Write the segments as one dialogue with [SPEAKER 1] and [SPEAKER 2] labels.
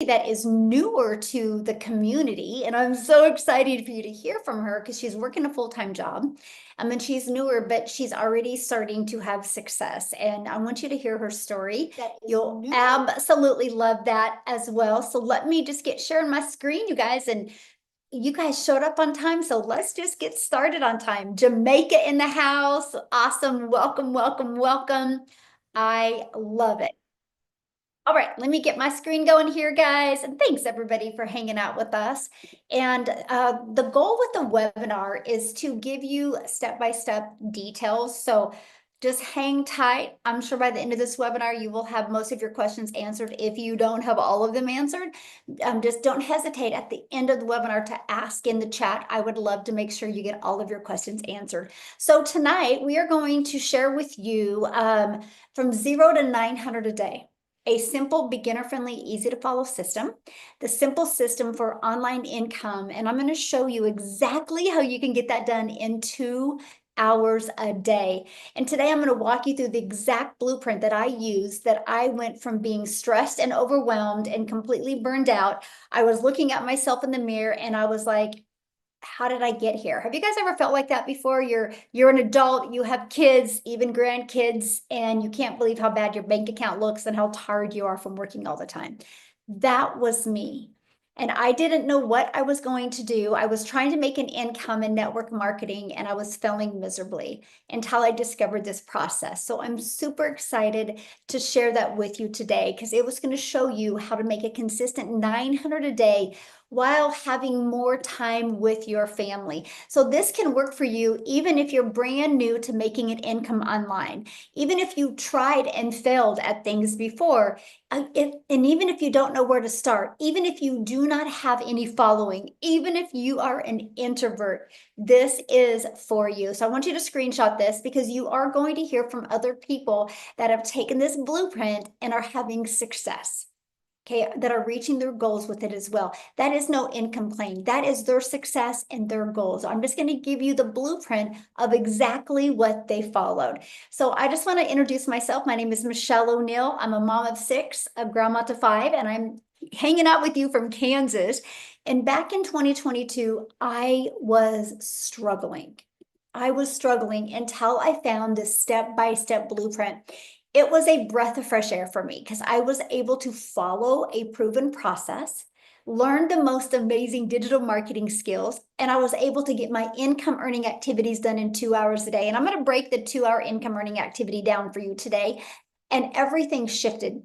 [SPEAKER 1] that is newer to the community, and I'm so excited for you to hear from her because she's working a full-time job. And she's newer, but she's already starting to have success. And I want you to hear her story. You'll absolutely love that as well. So let me just get sharing my screen, you guys, and you guys showed up on time, so let's just get started on time. Jamaica in the house. Awesome. Welcome, welcome, welcome. I love it. All right, let me get my screen going here, guys. And thanks everybody for hanging out with us. And the goal with the webinar is to give you step-by-step details. So just hang tight. I'm sure by the end of this webinar, you will have most of your questions answered. If you don't have all of them answered, just don't hesitate at the end of the webinar to ask in the chat. I would love to make sure you get all of your questions answered. So tonight we are going to share with you from 0 to 900 a day. A simple, beginner-friendly, easy-to-follow system, the simple system for online income. And I'm going to show you exactly how you can get that done in 2 hours a day. And today I'm going to walk you through the exact blueprint that I used, that I went from being stressed and overwhelmed and completely burned out. I was looking at myself in the mirror and I was like, how did I get here? Have you guys ever felt like that before? You're an adult, you have kids, even grandkids, and you can't believe how bad your bank account looks and how tired you are from working all the time. That was me. And I didn't know what I was going to do. I was trying to make an income in network marketing and I was failing miserably until I discovered this process. So I'm super excited to share that with you today because it was going to show you how to make a consistent 900 a day while having more time with your family. So this can work for you even if you're brand new to making an income online, even if you tried and failed at things before, and even if you don't know where to start, even if you do not have any following, even if you are an introvert, this is for you. So I want you to screenshot this because you are going to hear from other people that have taken this blueprint and are having success. Okay, that are reaching their goals with it as well. That is no income claim. That is their success and their goals. I'm just going to give you the blueprint of exactly what they followed. So I just want to introduce myself. My name is Michelle O'Neill. I'm a mom of 6, a grandma to 5, and I'm hanging out with you from Kansas. And back in 2022, I was struggling. I was struggling until I found this step-by-step blueprint. It was a breath of fresh air for me because I was able to follow a proven process, learn the most amazing digital marketing skills, and I was able to get my income earning activities done in 2 hours a day. And I'm going to break the 2 hour income earning activity down for you today. And everything shifted.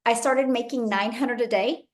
[SPEAKER 1] I started making 900 a day.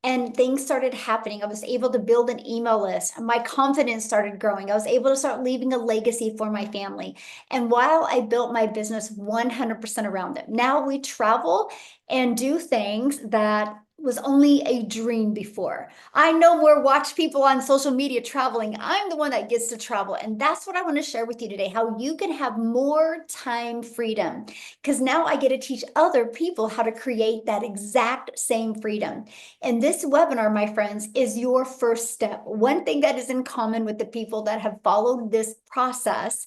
[SPEAKER 1] And things started happening. I was able to build an email list. My confidence started growing. I was able to start leaving a legacy for my family. And while I built my business 100% around it, now we travel and do things that was only a dream before. I no more watch people on social media traveling. I'm the one that gets to travel. And that's what I want to share with you today, how you can have more time freedom. Because now I get to teach other people how to create that exact same freedom. And this webinar, my friends, is your first step. One thing that is in common with the people that have followed this process,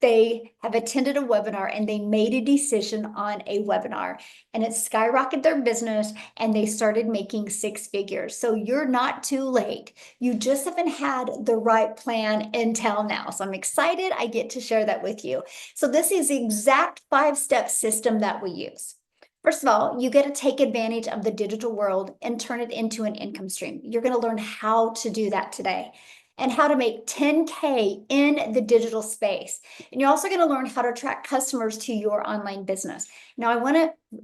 [SPEAKER 1] they have attended a webinar and they made a decision on a webinar and it skyrocketed their business and they started making 6 figures. So you're not too late. You just haven't had the right plan until now. So I'm excited I get to share that with you. So this is the exact 5-step system that we use. First of all, you get to take advantage of the digital world and turn it into an income stream. You're going to learn how to do that today and how to make 10K in the digital space. And you're also going to learn how to attract customers to your online business. Now, I want to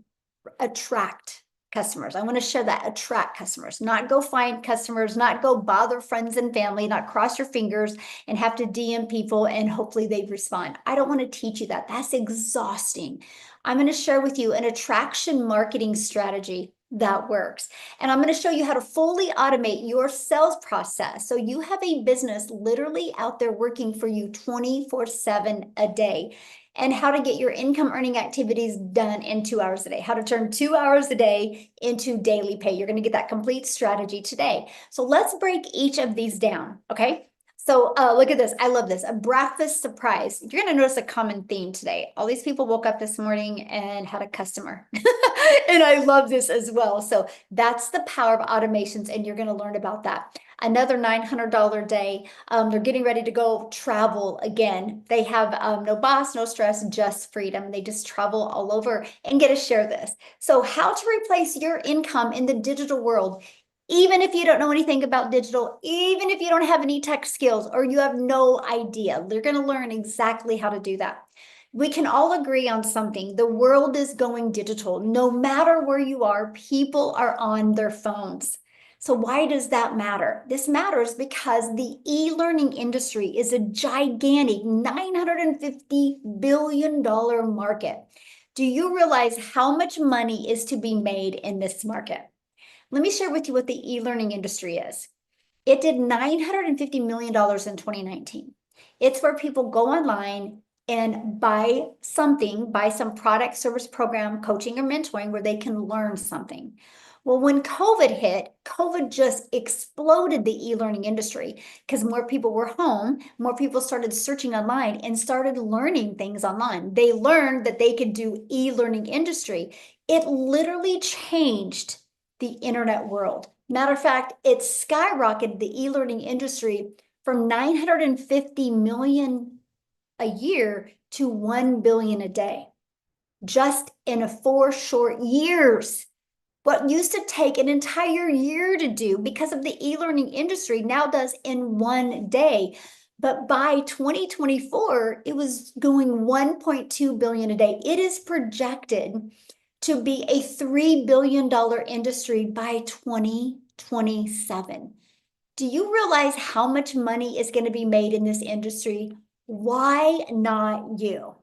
[SPEAKER 1] attract customers. I want to share that, attract customers, not go find customers, not go bother friends and family, not cross your fingers and have to DM people and hopefully they respond. I don't want to teach you that. That's exhausting. I'm going to share with you an attraction marketing strategy that works. And I'm going to show you how to fully automate your sales process. So you have a business literally out there working for you 24/7 a day, and how to get your income earning activities done in 2 hours a day, how to turn 2 hours a day into daily pay. You're going to get that complete strategy today. So let's break each of these down. Okay. So look at this. I love this. A breakfast surprise. You're going to notice a common theme today. All these people woke up this morning and had a customer. And I love this as well. So that's the power of automations, and you're going to learn about that. Another $900 day. They're getting ready to go travel again. They have no boss, no stress, just freedom. They just travel all over and get to share this. So how to replace your income in the digital world. Even if you don't know anything about digital, even if you don't have any tech skills or you have no idea, they're going to learn exactly how to do that. We can all agree on something. The world is going digital. No matter where you are, people are on their phones. So why does that matter? This matters because the e-learning industry is a gigantic $950 billion market. Do you realize how much money is to be made in this market? Let me share with you what the e-learning industry is. It did $950 million in 2019. It's where people go online and buy some product, service, program, coaching, or mentoring where they can learn something. Well, when COVID hit, COVID just exploded the e-learning industry because more people were home, more people started searching online and started learning things online. They learned that they could do e-learning industry. It literally changed the internet world. Matter of fact, it skyrocketed the e-learning industry from 950 million a year to 1 billion a day, just in 4 short years. What used to take an entire year to do because of the e-learning industry now does in 1 day. But by 2024, it was going 1.2 billion a day. It is projected to be a $3 billion industry by 2027. Do you realize how much money is going to be made in this industry? Why not you?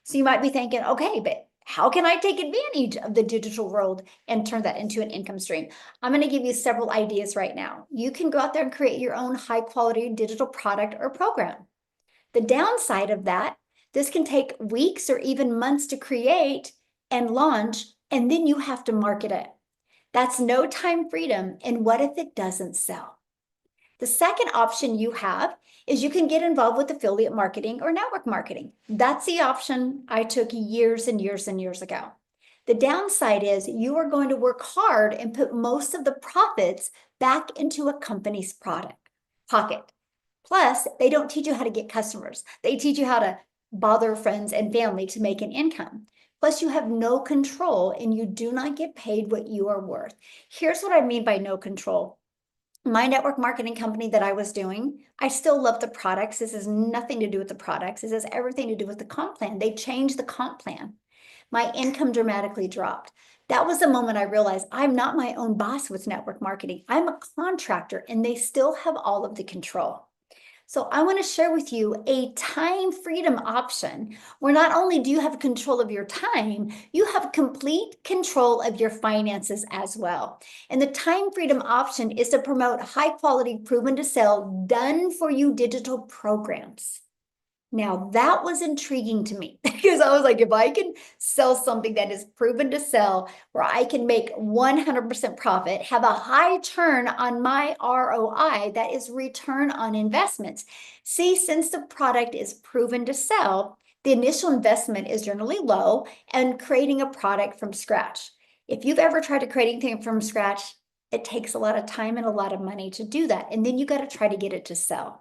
[SPEAKER 1] So you might be thinking, okay, but how can I take advantage of the digital world and turn that into an income stream? I'm going to give you several ideas right now. You can go out there and create your own high quality digital product or program. The downside of that, this can take weeks or even months to create and launch, and then you have to market it. That's no time freedom. And what if it doesn't sell? The second option you have is you can get involved with affiliate marketing or network marketing. That's the option I took years and years and years ago. The downside is you are going to work hard and put most of the profits back into a company's pocket. Plus, they don't teach you how to get customers. They teach you how to bother friends and family to make an income. Plus, you have no control and you do not get paid what you are worth. Here's what I mean by no control. My network marketing company that I was doing, I still love the products. This has nothing to do with the products. This has everything to do with the comp plan. They changed the comp plan. My income dramatically dropped. That was the moment I realized I'm not my own boss with network marketing. I'm a contractor and they still have all of the control. So I want to share with you a time freedom option where not only do you have control of your time, you have complete control of your finances as well. And the time freedom option is to promote high quality, proven to sell, done for you digital programs. Now that was intriguing to me because I was like, if I can sell something that is proven to sell, where I can make 100% profit, have a high turn on my ROI, that is return on investments. See, since the product is proven to sell, the initial investment is generally low and creating a product from scratch. If you've ever tried to create anything from scratch, it takes a lot of time and a lot of money to do that. And then you got to try to get it to sell.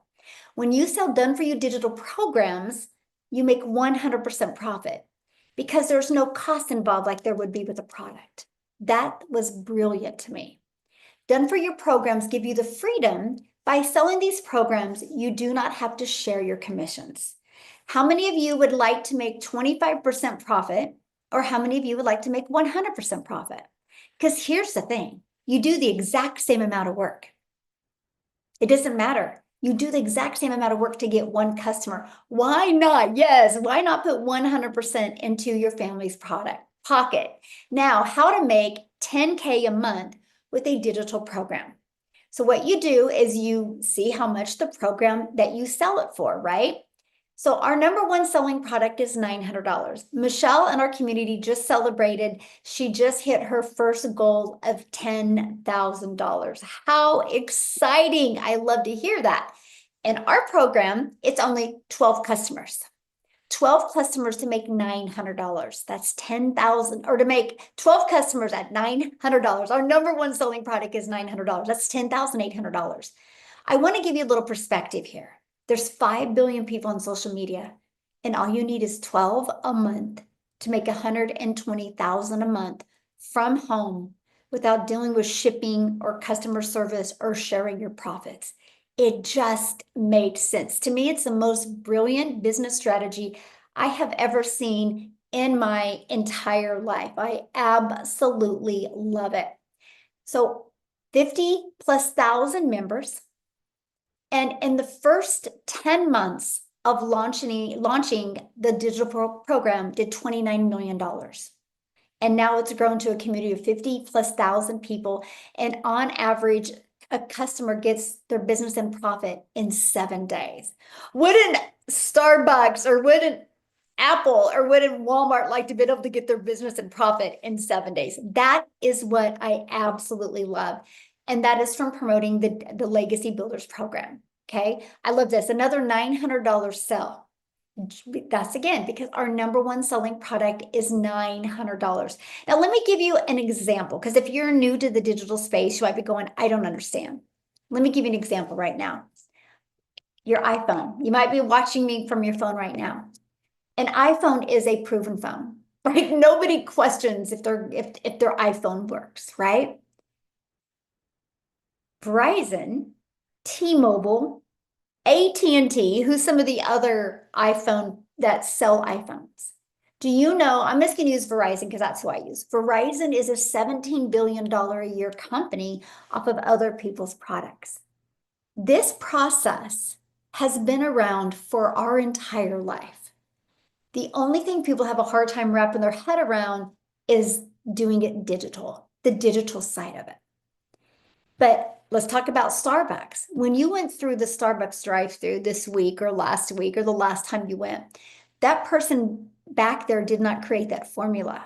[SPEAKER 1] When you sell done for you digital programs, you make 100% profit because there's no cost involved like there would be with a product. That was brilliant to me. Done for you programs give you the freedom. By selling these programs, you do not have to share your commissions. How many of you would like to make 25% profit, or how many of you would like to make 100% profit? Because here's the thing, you do the exact same amount of work. It doesn't matter. You do the exact same amount of work to get one customer. Why not? Yes, why not put 100% into your family's pocket? Now, how to make 10K a month with a digital program. So what you do is you see how much the program that you sell it for, right? So our number one selling product is $900. Michelle in our community just celebrated. She just hit her first goal of $10,000. How exciting. I love to hear that. In our program, it's only 12 customers. 12 customers to make $900. That's 10,000, or to make 12 customers at $900. Our number one selling product is $900. That's $10,800. I want to give you a little perspective here. There's 5 billion people on social media, and all you need is 12 a month to make 120,000 a month from home without dealing with shipping or customer service or sharing your profits. It just makes sense. To me, it's the most brilliant business strategy I have ever seen in my entire life. I absolutely love it. So 50 plus thousand members. And in the first 10 months of launching the digital program did $29 million. And now it's grown to a community of 50 plus thousand people. And on average, a customer gets their business and profit in 7 days. Wouldn't Starbucks or wouldn't Apple or wouldn't Walmart like to be able to get their business and profit in 7 days? That is what I absolutely love. And that is from promoting the Legacy Builders program. Okay. I love this. Another $900 sell. That's again, because our number one selling product is $900. Now, let me give you an example, because if you're new to the digital space, you might be going, I don't understand. Let me give you an example right now. Your iPhone. You might be watching me from your phone right now. An iPhone is a proven phone, right? Nobody questions if their iPhone works, right? Verizon, T-Mobile, AT&T, who's some of the other iPhone that sell iPhones. Do you know, I'm just going to use Verizon because that's who I use. Verizon is a $17 billion a year company off of other people's products. This process has been around for our entire life. The only thing people have a hard time wrapping their head around is doing it digital, the digital side of it. But let's talk about Starbucks. When you went through the Starbucks drive-through this week or last week or the last time you went, that person back there did not create that formula.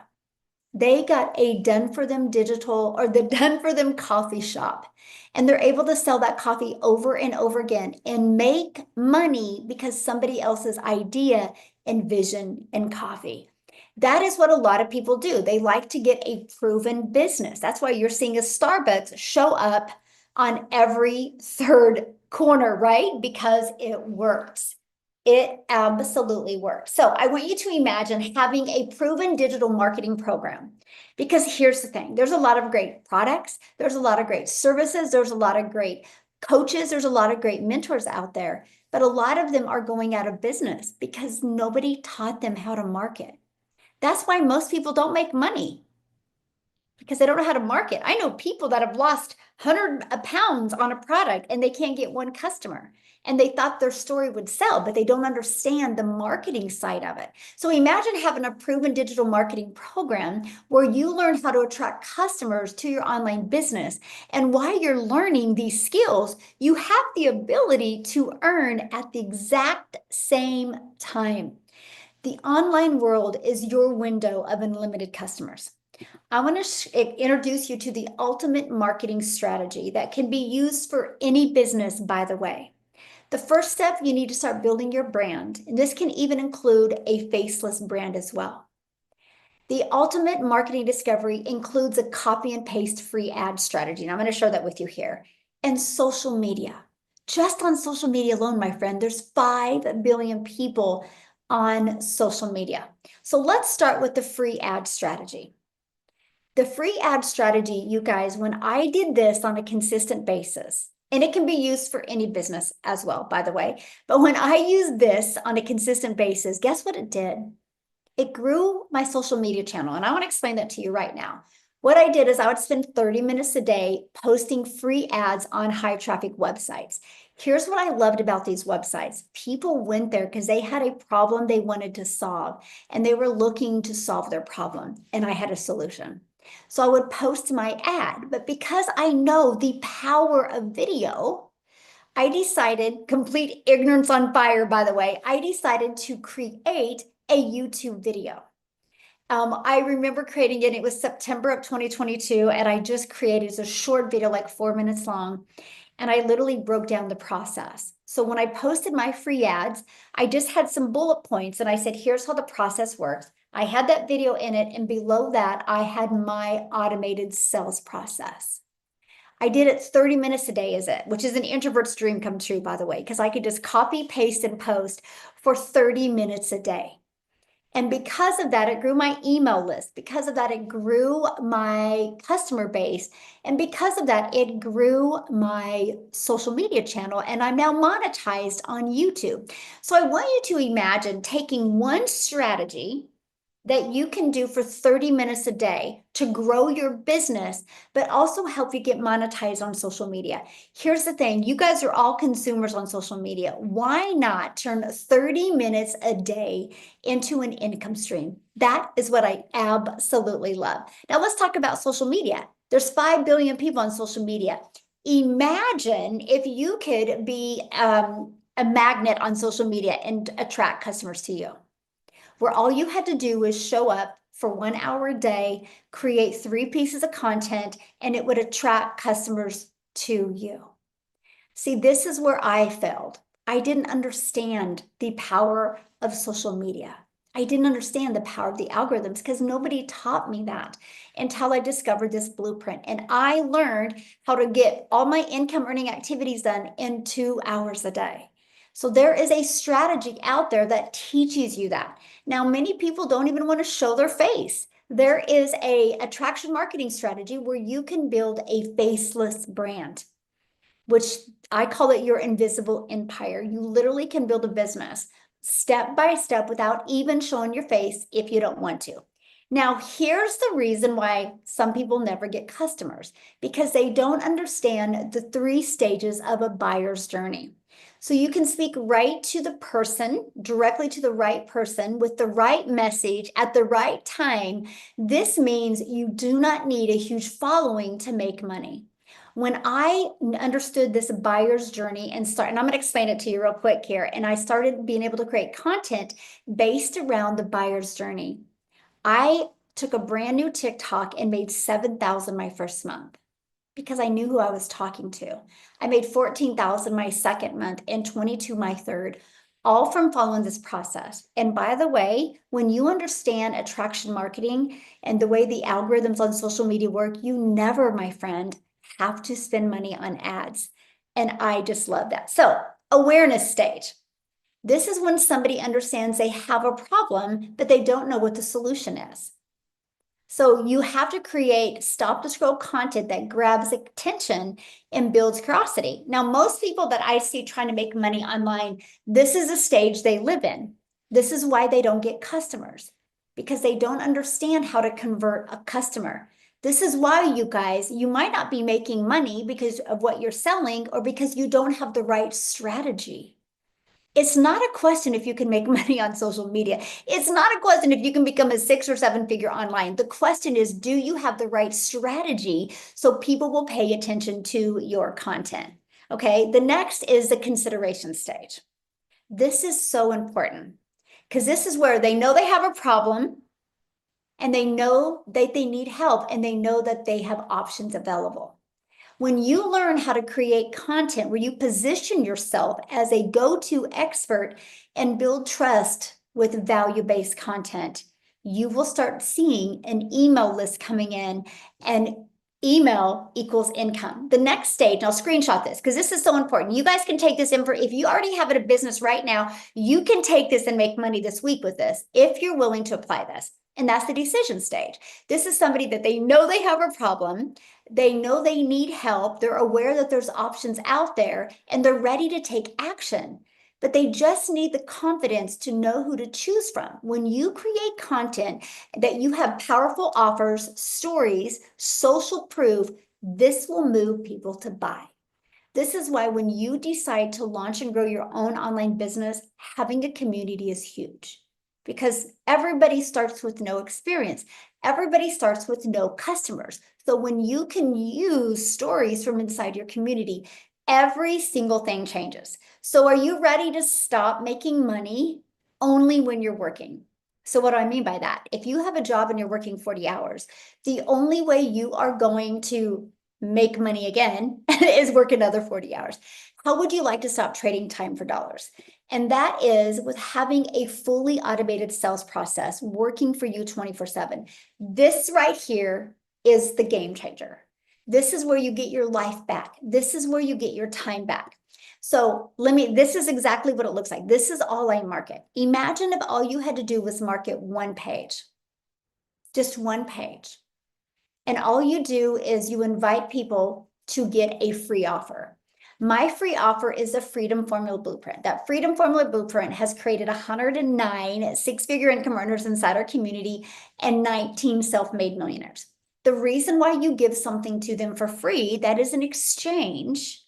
[SPEAKER 1] They got a done for them digital or the done for them coffee shop. And they're able to sell that coffee over and over again and make money because somebody else's idea and vision in coffee. That is what a lot of people do. They like to get a proven business. That's why you're seeing a Starbucks show up on every third corner, right? Because it works. It absolutely works. So I want you to imagine having a proven digital marketing program, because here's the thing. There's a lot of great products. There's a lot of great services. There's a lot of great coaches. There's a lot of great mentors out there, but a lot of them are going out of business because nobody taught them how to market. That's why most people don't make money, because they don't know how to market. I know people that have lost 100 pounds on a product and they can't get one customer. And they thought their story would sell, but they don't understand the marketing side of it. So imagine having a proven digital marketing program where you learn how to attract customers to your online business. And while you're learning these skills, you have the ability to earn at the exact same time. The online world is your window of unlimited customers. I want to introduce you to the ultimate marketing strategy that can be used for any business, by the way. The first step, you need to start building your brand, and this can even include a faceless brand as well. The ultimate marketing discovery includes a copy and paste free ad strategy, and I'm going to show that with you here. And social media. Just on social media alone, my friend, there's 5 billion people on social media. So let's start with the free ad strategy. The free ad strategy, you guys, when I did this on a consistent basis, and it can be used for any business as well, by the way, but when I used this on a consistent basis, guess what it did? It grew my social media channel, and I want to explain that to you right now. What I did is I would spend 30 minutes a day posting free ads on high traffic websites. Here's what I loved about these websites. People went there because they had a problem they wanted to solve, and they were looking to solve their problem, and I had a solution. So I would post my ad, but because I know the power of video, I decided, complete ignorance on fire, by the way, I decided to create a YouTube video. I remember creating it. It was September of 2022, and I just created a short video, like 4 minutes long. And I literally broke down the process. So when I posted my free ads, I just had some bullet points and I said, here's how the process works. I had that video in it, and below that, I had my automated sales process. I did it 30 minutes a day, which is an introvert's dream come true, by the way, because I could just copy, paste, and post for 30 minutes a day. And because of that, it grew my email list. Because of that, it grew my customer base. And because of that, it grew my social media channel. And I'm now monetized on YouTube. So I want you to imagine taking one strategy that you can do for 30 minutes a day to grow your business, but also help you get monetized on social media. Here's the thing, you guys are all consumers on social media. Why not turn 30 minutes a day into an income stream? That is what I absolutely love. Now let's talk about social media. There's 5 billion people on social media. Imagine if you could be a magnet on social media and attract customers to you, where all you had to do was show up for 1 hour a day, create 3 pieces of content, and it would attract customers to you. See, this is where I failed. I didn't understand the power of social media. I didn't understand the power of the algorithms because nobody taught me that until I discovered this blueprint. And I learned how to get all my income earning activities done in 2 hours a day. So there is a strategy out there that teaches you that. Now, many people don't even want to show their face. There is a attraction marketing strategy where you can build a faceless brand, which I call it your invisible empire. You literally can build a business step by step without even showing your face if you don't want to. Now, here's the reason why some people never get customers, because they don't understand the 3 stages of a buyer's journey. So you can speak right to the person, directly to the right person with the right message at the right time. This means you do not need a huge following to make money. When I understood this buyer's journey and I'm going to explain it to you real quick here, and I started being able to create content based around the buyer's journey, I took a brand new TikTok and made 7,000 my first month because I knew who I was talking to. I made 14,000 my second month and 22 my third, all from following this process. And by the way, when you understand attraction marketing and the way the algorithms on social media work, you never, my friend, have to spend money on ads. And I just love that. So, awareness stage. This is when somebody understands they have a problem, but they don't know what the solution is. So you have to create stop to scroll content that grabs attention and builds curiosity. Now, most people that I see trying to make money online, this is a stage they live in. This is why they don't get customers, because they don't understand how to convert a customer. This is why, you guys, you might not be making money because of what you're selling or because you don't have the right strategy. It's not a question if you can make money on social media. It's not a question if you can become a 6 or 7 figure online. The question is, do you have the right strategy so people will pay attention to your content? Okay, the next is the consideration stage. This is so important because this is where they know they have a problem and they know that they need help and they know that they have options available. When you learn how to create content where you position yourself as a go-to expert and build trust with value-based content, you will start seeing an email list coming in, and email equals income. The next stage, I'll screenshot this because this is so important. You guys can take this in if you already have it a business right now, you can take this and make money this week with this if you're willing to apply this. And that's the decision stage. This is somebody that they know they have a problem. They know they need help. They're aware that there's options out there and they're ready to take action, but they just need the confidence to know who to choose from. When you create content that you have powerful offers, stories, social proof, this will move people to buy. This is why when you decide to launch and grow your own online business, having a community is huge, because everybody starts with no experience. Everybody starts with no customers. So when you can use stories from inside your community, every single thing changes. So are you ready to stop making money only when you're working? So what do I mean by that? If you have a job and you're working 40 hours, the only way you are going to make money again is work another 40 hours. How would you like to stop trading time for dollars? And that is with having a fully automated sales process working for you 24/7. This right here is the game changer. This is where you get your life back. This is where you get your time back. So this is exactly what it looks like. This is all I market. Imagine if all you had to do was market one page, just one page. And all you do is you invite people to get a free offer. My free offer is a Freedom Formula Blueprint. That Freedom Formula Blueprint has created 109 six-figure income earners inside our community and 19 self-made millionaires. The reason why you give something to them for free, that is an exchange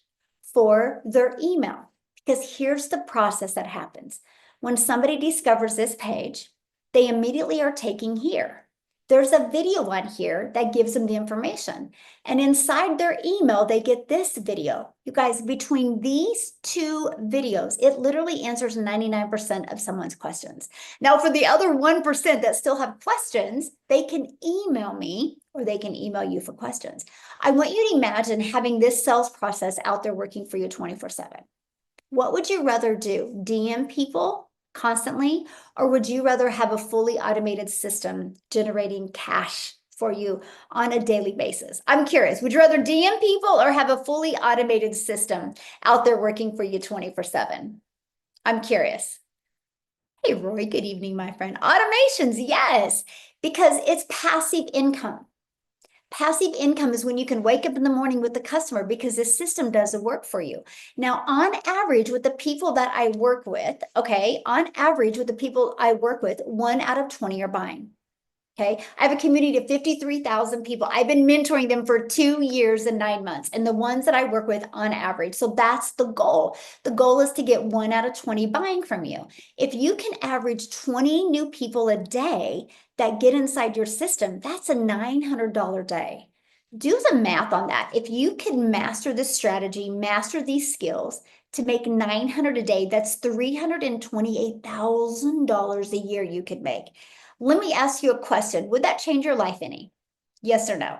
[SPEAKER 1] for their email. Because here's the process that happens. When somebody discovers this page, they immediately are taking here. There's a video on here that gives them the information. And inside their email, they get this video. You guys, between these two videos, it literally answers 99% of someone's questions. Now, for the other 1% that still have questions, they can email me or they can email you for questions. I want you to imagine having this sales process out there working for you 24/7. What would you rather do? DM people constantly, or would you rather have a fully automated system generating cash for you on a daily basis? I'm curious, would you rather DM people or have a fully automated system out there working for you 24/7? I'm curious. Hey, Roy, good evening, my friend. Automations, yes, because it's passive income. Passive income is when you can wake up in the morning with the customer because the system does the work for you. Now, on average, with the people that I work with, okay, on average with the people I work with, 1 out of 20 are buying. Okay, I have a community of 53,000 people. I've been mentoring them for 2 years and 9 months, and the ones that I work with on average. So that's the goal. The goal is to get 1 out of 20 buying from you. If you can average 20 new people a day that get inside your system, that's a $900 day. Do the math on that. If you can master this strategy, master these skills to make 900 a day, that's $328,000 a year you could make. Let me ask you a question. Would that change your life any? Yes or no?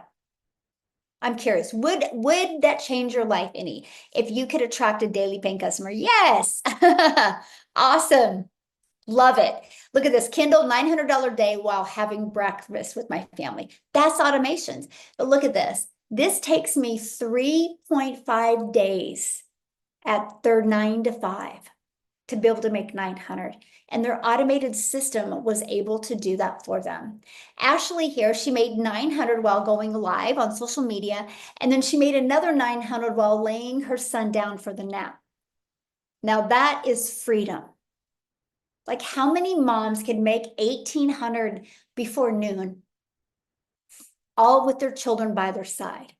[SPEAKER 1] I'm curious. Would that change your life any if you could attract a daily paying customer? Yes. Awesome. Love it. Look at this. Kindle, $900 day while having breakfast with my family. That's automations. But look at this. This takes me 3.5 days at their 9 to 5 to be able to make 900. And their automated system was able to do that for them. Ashley here, she made 900 while going live on social media. And then she made another 900 while laying her son down for the nap. Now that is freedom. Like how many moms can make 1,800 before noon, all with their children by their side?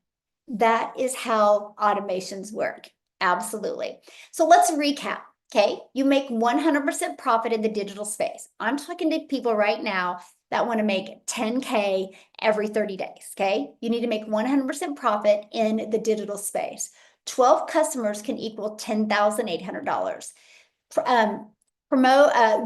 [SPEAKER 1] That is how automations work. Absolutely. So let's recap. Okay, you make 100% profit in the digital space. I'm talking to people right now that want to make 10K every 30 days. Okay, you need to make 100% profit in the digital space. 12 customers can equal $10,800.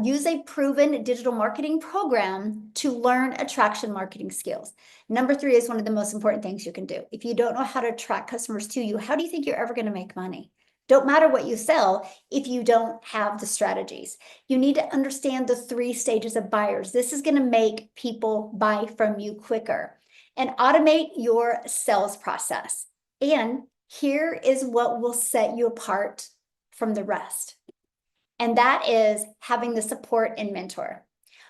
[SPEAKER 1] Use a proven digital marketing program to learn attraction marketing skills. Number 3 is one of the most important things you can do. If you don't know how to attract customers to you, how do you think you're ever going to make money? Don't matter what you sell if you don't have the strategies. You need to understand the 3 stages of buyers. This is going to make people buy from you quicker. And automate your sales process. And here is what will set you apart from the rest. And that is having the support and mentor.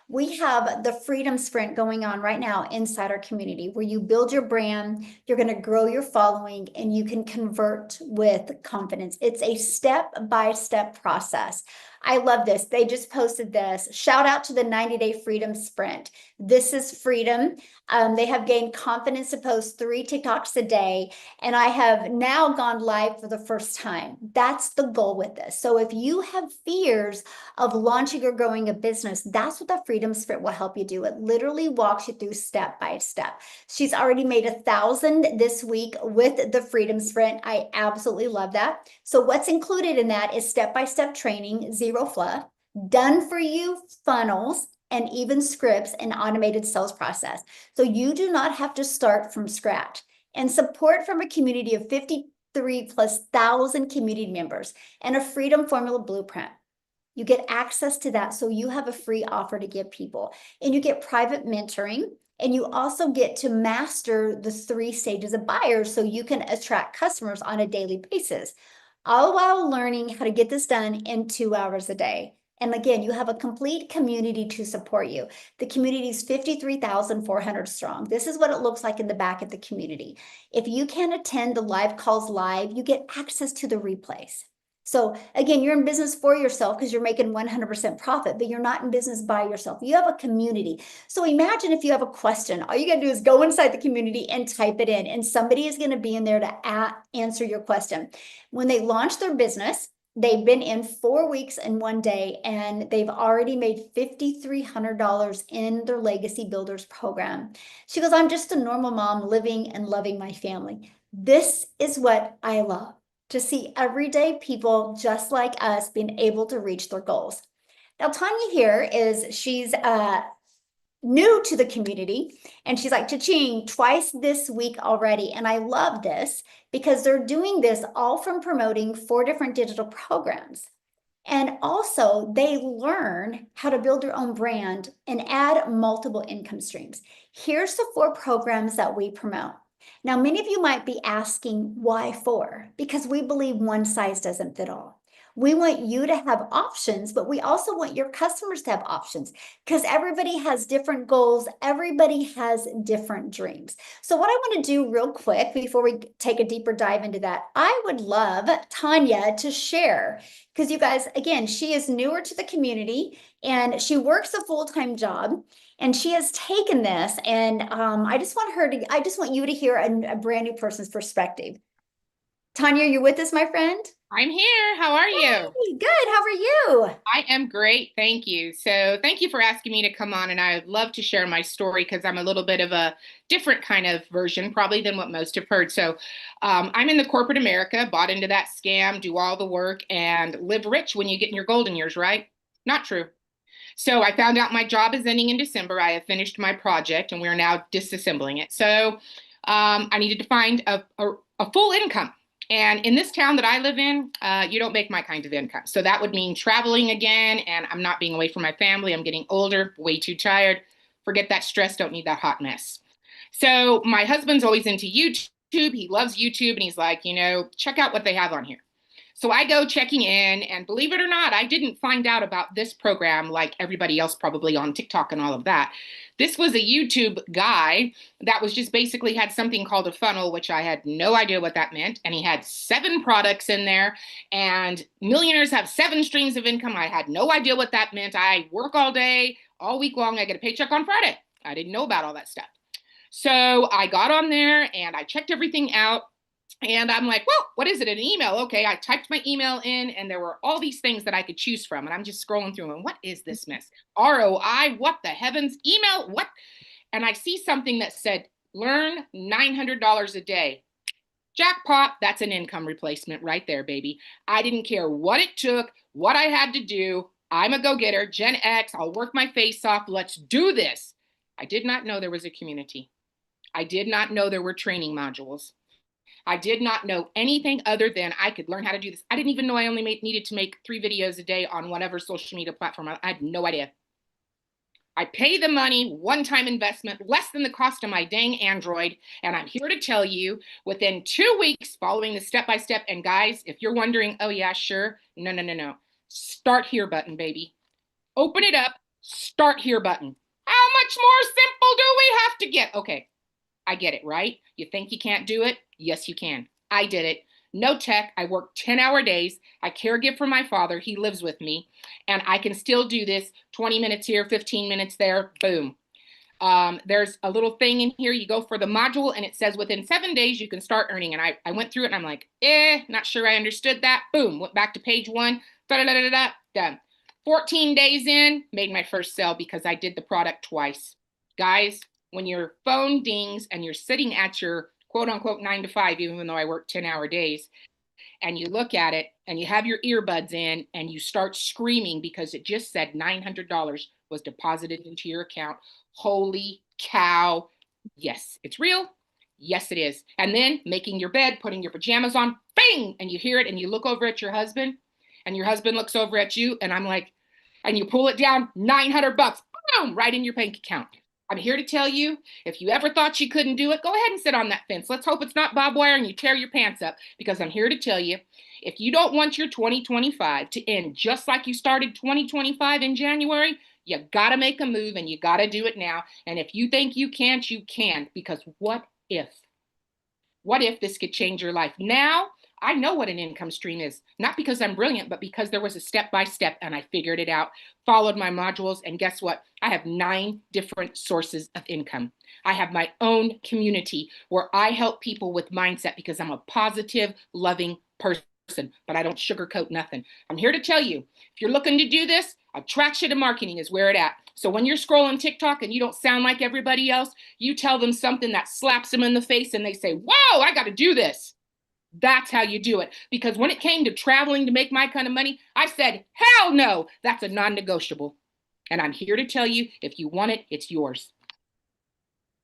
[SPEAKER 1] We have the Freedom Sprint going on right now inside our community where you build your brand, you're going to grow your following, and you can convert with confidence. It's a step-by-step process. I love this. They just posted this. Shout out to the 90-day Freedom Sprint. This is freedom. They have gained confidence to post 3 TikToks a day, and I have now gone live for the first time. That's the goal with this. So if you have fears of launching or growing a business, that's what the Freedom Sprint will help you do. It literally walks you through step by step. She's already made 1,000 this week with the Freedom Sprint. I absolutely love that. So what's included in that is step-by-step training, zero fluff, done for you funnels, and even scripts and automated sales process. So you do not have to start from scratch. and support from a community of 53,000+ community members and a Freedom Formula blueprint. You get access to that, so you have a free offer to give people, and you get private mentoring, and you also get to master the 3 stages of buyers so you can attract customers on a daily basis, all while learning how to get this done in 2 hours a day. And again, you have a complete community to support you. The community is 53,400 strong. This is what it looks like in the back of the community. If you can attend the live calls live, you get access to the replays. So again, you're in business for yourself because you're making 100% profit, but you're not in business by yourself. You have a community. So imagine if you have a question, all you got to do is go inside the community and type it in, and somebody is going to be in there to answer your question. When they launch their business, they've been in 4 weeks and 1 day, and they've already made $5,300 in their Legacy Builders program. She goes, I'm just a normal mom living and loving my family. This is what I love, to see everyday people just like us being able to reach their goals. Now, Tanya here she's new to the community, and she's like, cha-ching, twice this week already. And I love this because they're doing this all from promoting 4 different digital programs. And also they learn how to build their own brand and add multiple income streams. Here's the 4 programs that we promote. Now, many of you might be asking why 4? Because we believe one size doesn't fit all. We want you to have options, but we also want your customers to have options because everybody has different goals. Everybody has different dreams. So what I want to do real quick before we take a deeper dive into that, I would love Tanya to share, because you guys, again, she is newer to the community and she works a full-time job. And she has taken this, and I just want you to hear a brand new person's perspective. Tanya, you with us, my friend?
[SPEAKER 2] I'm here. How are you?
[SPEAKER 1] Hey, good. How are you?
[SPEAKER 2] I am great. Thank you. So, thank you for asking me to come on. And I'd love to share my story because I'm a little bit of a different kind of version, probably, than what most have heard. So, I'm in the corporate America, bought into that scam, do all the work, and live rich when you get in your golden years, right? Not true. So, I found out my job is ending in December. I have finished my project and we're now disassembling it. So, I needed to find a full income. And in this town that I live in, you don't make my kind of income. So that would mean traveling again, and I'm not being away from my family. I'm getting older, way too tired. Forget that stress, don't need that hot mess. So my husband's always into YouTube. He loves YouTube, and he's like, check out what they have on here. So I go checking in, and believe it or not, I didn't find out about this program like everybody else probably on TikTok and all of that. This was a YouTube guy that was just basically had something called a funnel, which I had no idea what that meant. And he had 7 products in there, and millionaires have 7 streams of income. I had no idea what that meant. I work all day, all week long. I get a paycheck on Friday. I didn't know about all that stuff. So I got on there and I checked everything out. And I'm like, well, what is it? An email? Okay. I typed my email in and there were all these things that I could choose from. And I'm just scrolling through them. And what is this mess? ROI? What the heavens? Email? What? And I see something that said, learn $900 a day. Jackpot. That's an income replacement right there, baby. I didn't care what it took, what I had to do. I'm a go-getter, Gen X. I'll work my face off. Let's do this. I did not know there was a community. I did not know there were training modules. I did not know anything other than I could learn how to do this. I didn't even know I only needed to make 3 videos a day on whatever social media platform. I had no idea. I pay the money, one-time investment, less than the cost of my dang Android. And I'm here to tell you, within 2 weeks following the step-by-step, and guys, if you're wondering, oh yeah, sure. No, no, no, no. Start here button, baby. Open it up, start here button. How much more simple do we have to get? Okay, I get it, right? You think you can't do it? Yes, you can. I did it. No tech. I work 10-hour days. I caregive for my father. He lives with me. And I can still do this 20 minutes here, 15 minutes there. Boom. There's a little thing in here. You go for the module and it says within 7 days you can start earning. And I went through it and I'm like, not sure I understood that. Boom. Went back to page 1. Da-da-da-da-da. Done. 14 days in, made my first sale because I did the product twice. Guys, when your phone dings and you're sitting at your quote unquote 9 to 5, even though I work 10-hour days, and you look at it and you have your earbuds in and you start screaming because it just said $900 was deposited into your account. Holy cow. Yes, it's real. Yes, it is. And then making your bed, putting your pajamas on, bang, and you hear it and you look over at your husband and your husband looks over at you and I'm like, and you pull it down, 900 bucks, boom, right in your bank account. I'm here to tell you, if you ever thought you couldn't do it, go ahead and sit on that fence. Let's hope it's not barbed wire and you tear your pants up, because I'm here to tell you, if you don't want your 2025 to end just like you started 2025 in January, you got to make a move and you got to do it now. And if you think you can't, you can, because what if? What if this could change your life? Now, I know what an income stream is, not because I'm brilliant, but because there was a step by step and I figured it out, followed my modules. And guess what? I have 9 different sources of income. I have my own community where I help people with mindset because I'm a positive, loving person, but I don't sugarcoat nothing. I'm here to tell you, if you're looking to do this, attraction and marketing is where it at. So when you're scrolling TikTok and you don't sound like everybody else, you tell them something that slaps them in the face and they say, whoa, I got to do this. That's how you do it. Because when it came to traveling to make my kind of money, I said, hell no, that's a non-negotiable. And I'm here to tell you, if you want it, it's yours.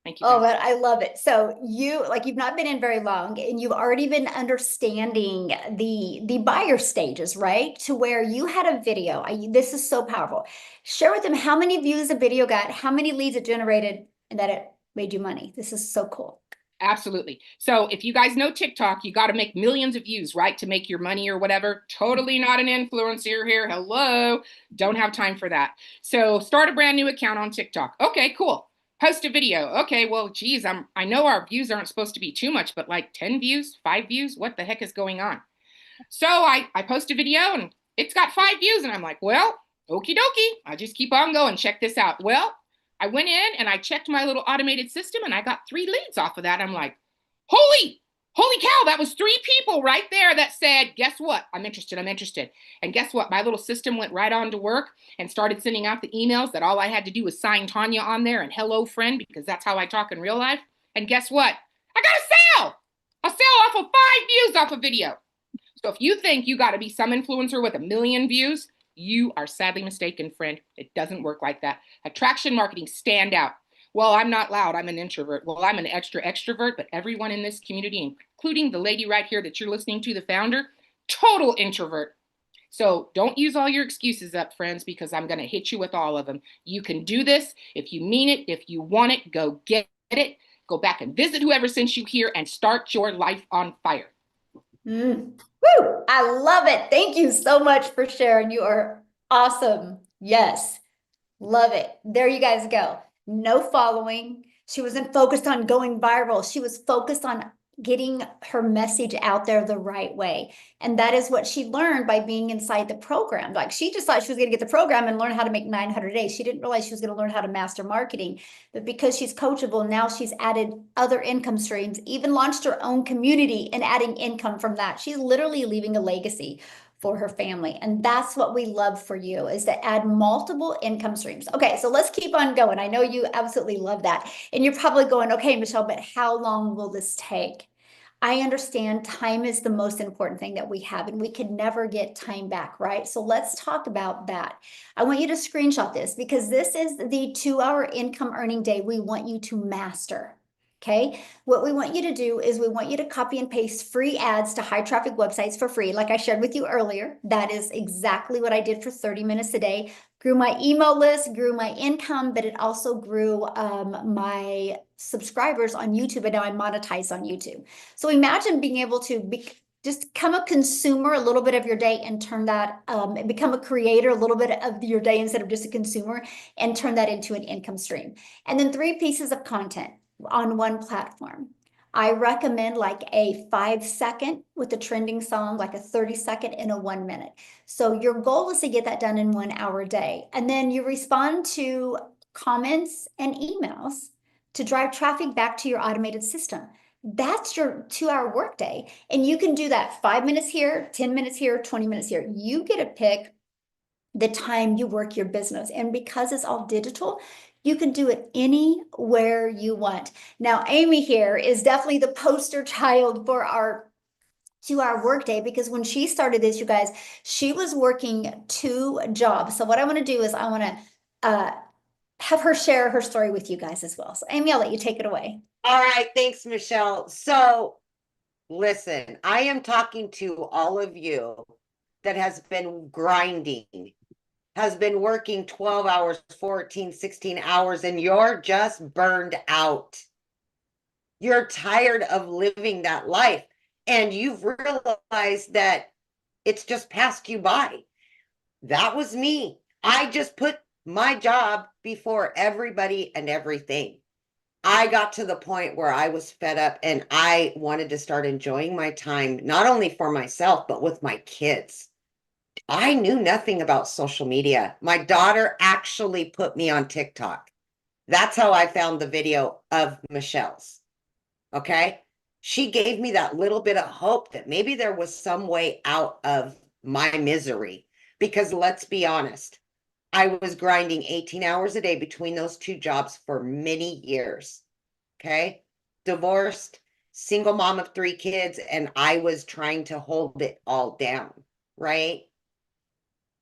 [SPEAKER 2] Thank you.
[SPEAKER 1] Oh, but I love it. So you've not been in very long and you've already been understanding the buyer stages, right? To where you had a video. This is so powerful. Share with them how many views the video got, how many leads it generated, and that it made you money. This is so cool.
[SPEAKER 2] Absolutely. So if you guys know TikTok, you got to make millions of views, right? To make your money or whatever. Totally not an influencer here. Hello. Don't have time for that. So start a brand new account on TikTok. Okay, cool. Post a video. Okay, well, geez, I know our views aren't supposed to be too much, but like 10 views, 5 views, what the heck is going on? So I post a video and it's got 5 views and I'm like, well, okie dokie. I'll just keep on going. Check this out. Well, I went in and I checked my little automated system and I got 3 leads off of that. I'm like, holy cow, that was 3 people right there that said, guess what? I'm interested. And guess what? My little system went right on to work and started sending out the emails that all I had to do was sign Tanya on there and hello friend, because that's how I talk in real life. And guess what? I got a sale off of 5 views off a video. So if you think you got to be some influencer with 1 million views, you are sadly mistaken, friend. It doesn't work like that. Attraction marketing, stand out. Well, I'm not loud. I'm an introvert. Well, I'm an extrovert, but everyone in this community, including the lady right here that you're listening to, the founder, total introvert. So don't use all your excuses up, friends, because I'm going to hit you with all of them. You can do this. If you mean it, if you want it, go get it. Go back and visit whoever sent you here and start your life on fire.
[SPEAKER 1] Woo! I love it. Thank you so much for sharing. You are awesome. Yes. Love it. There you guys go. No following. She wasn't focused on going viral. She was focused on getting her message out there the right way. And that is what she learned by being inside the program. Like, she just thought she was going to get the program and learn how to make 900 days. She didn't realize she was going to learn how to master marketing. But because she's coachable, now she's added other income streams, even launched her own community and adding income from that. She's literally leaving a legacy for her family. And that's what we love for you, is to add multiple income streams. Okay, so let's keep on going. I know you absolutely love that. And you're probably going, okay, Michelle, but how long will this take? I understand time is the most important thing that we have, and we can never get time back, right? So let's talk about that. I want you to screenshot this, because this is the 2-hour income earning day we want you to master. Okay, what we want you to do is we want you to copy and paste free ads to high traffic websites for free. Like I shared with you earlier, that is exactly what I did for 30 minutes a day. Grew my email list, grew my income, but it also grew my subscribers on YouTube, and now I monetize on YouTube. So imagine being able to just become a consumer a little bit of your day and turn that, become a creator a little bit of your day instead of just a consumer, and turn that into an income stream. And then 3 pieces of content on one platform. I recommend like a 5-second with a trending song, like a 30-second and a 1 minute. So your goal is to get that done in 1 hour a day. And then you respond to comments and emails to drive traffic back to your automated system. That's your 2-hour workday. And you can do that 5 minutes here, 10 minutes here, 20 minutes here. You get to pick the time you work your business. And because it's all digital, you can do it anywhere you want. Now, Amy here is definitely the poster child for our 2-hour workday, because when she started this, you guys, she was working 2 jobs. So what I want to do is I want to have her share her story with you guys as well. So Amy, I'll let you take it away.
[SPEAKER 3] All right, thanks, Michelle. So listen, I am talking to all of you that has been grinding, has been working 12 hours, 14, 16 hours, and you're just burned out. You're tired of living that life, and you've realized that it's just passed you by. That was me. I just put my job before everybody and everything. I got to the point where I was fed up and I wanted to start enjoying my time, not only for myself, but with my kids. I knew nothing about social media. My daughter actually put me on TikTok. That's how I found the video of Michelle's. Okay. She gave me that little bit of hope that maybe there was some way out of my misery. Because let's be honest, I was grinding 18 hours a day between those two jobs for many years. Okay. Divorced, single mom of 3 kids, and I was trying to hold it all down. Right.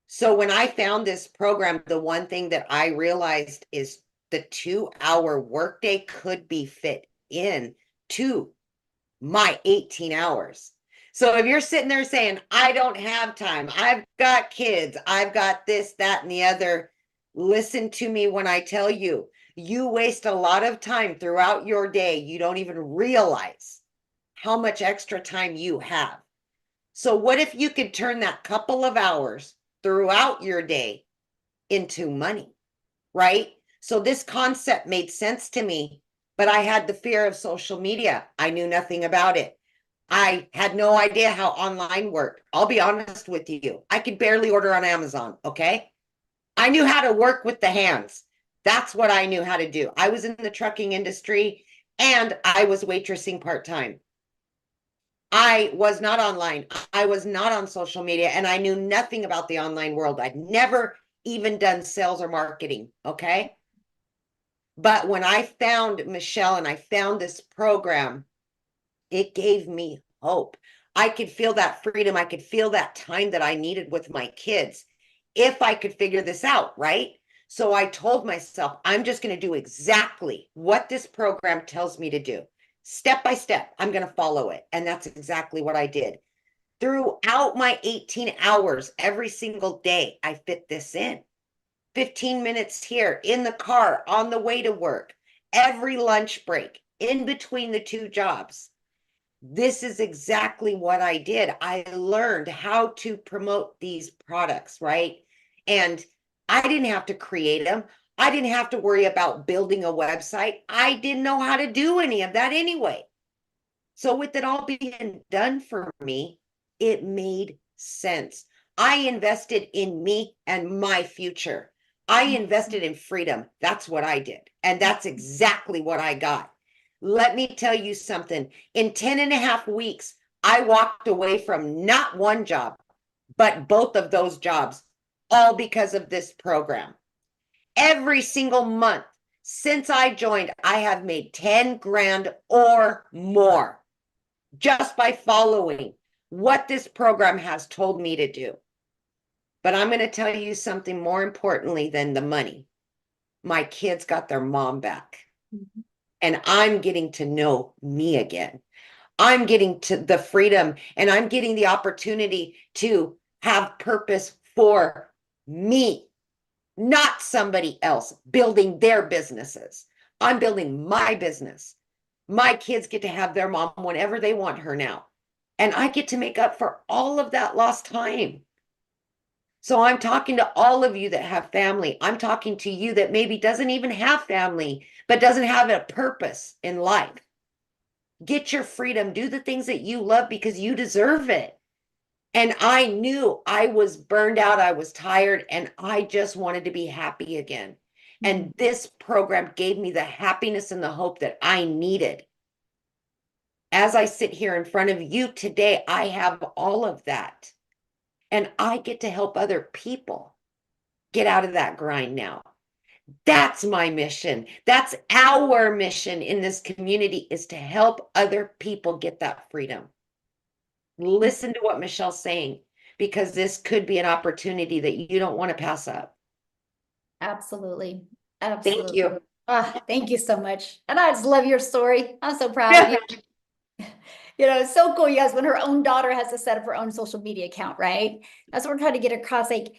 [SPEAKER 3] So when I found this program, the one thing that I realized is the 2-hour workday could be fit in to my 18 hours. So if you're sitting there saying, I don't have time, I've got kids, I've got this, that, and the other, listen to me when I tell you, you waste a lot of time throughout your day. You don't even realize how much extra time you have. So what if you could turn that couple of hours throughout your day into money, right? So this concept made sense to me, but I had the fear of social media. I knew nothing about it. I had no idea how online worked. I'll be honest with you. I could barely order on Amazon, okay? I knew how to work with the hands. That's what I knew how to do. I was in the trucking industry and I was waitressing part-time. I was not online. I was not on social media and I knew nothing about the online world. I'd never even done sales or marketing, okay? But when I found Michelle and I found this program, it gave me hope. I could feel that freedom. I could feel that time that I needed with my kids if I could figure this out, right? So I told myself, I'm just going to do exactly what this program tells me to do. Step by step, I'm going to follow it. And that's exactly what I did. Throughout my 18 hours, every single day, I fit this in. 15 minutes here, in the car, on the way to work, every lunch break, in between the two jobs. This is exactly what I did. I learned how to promote these products, right? And I didn't have to create them. I didn't have to worry about building a website. I didn't know how to do any of that anyway. So with it all being done for me, it made sense. I invested in me and my future. I invested in freedom. That's what I did. And that's exactly what I got. Let me tell you something. In 10 and a half weeks, I walked away from not one job, but both of those jobs, all because of this program. Every single month since I joined, I have made 10 grand or more just by following what this program has told me to do. But I'm going to tell you something more importantly than the money. My kids got their mom back. Mm-hmm. And I'm getting to know me again. I'm getting to the freedom and I'm getting the opportunity to have purpose for me, not somebody else building their businesses. I'm building my business. My kids get to have their mom whenever they want her now. And I get to make up for all of that lost time. So I'm talking to all of you that have family. I'm talking to you that maybe doesn't even have family, but doesn't have a purpose in life. Get your freedom. Do the things that you love because you deserve it. And I knew I was burned out. I was tired and I just wanted to be happy again. And this program gave me the happiness and the hope that I needed. As I sit here in front of you today, I have all of that. And I get to help other people get out of that grind now. That's my mission. That's our mission in this community, is to help other people get that freedom. Listen to what Michelle's saying, because this could be an opportunity that you don't want to pass up.
[SPEAKER 1] Absolutely.
[SPEAKER 3] Thank
[SPEAKER 1] Absolutely.
[SPEAKER 3] you.
[SPEAKER 1] Ah, thank you so much. And I just love your story. I'm so proud of you. You know, it's so cool, you guys, when her own daughter has to set up her own social media account, right? That's what we're trying to get across. Like,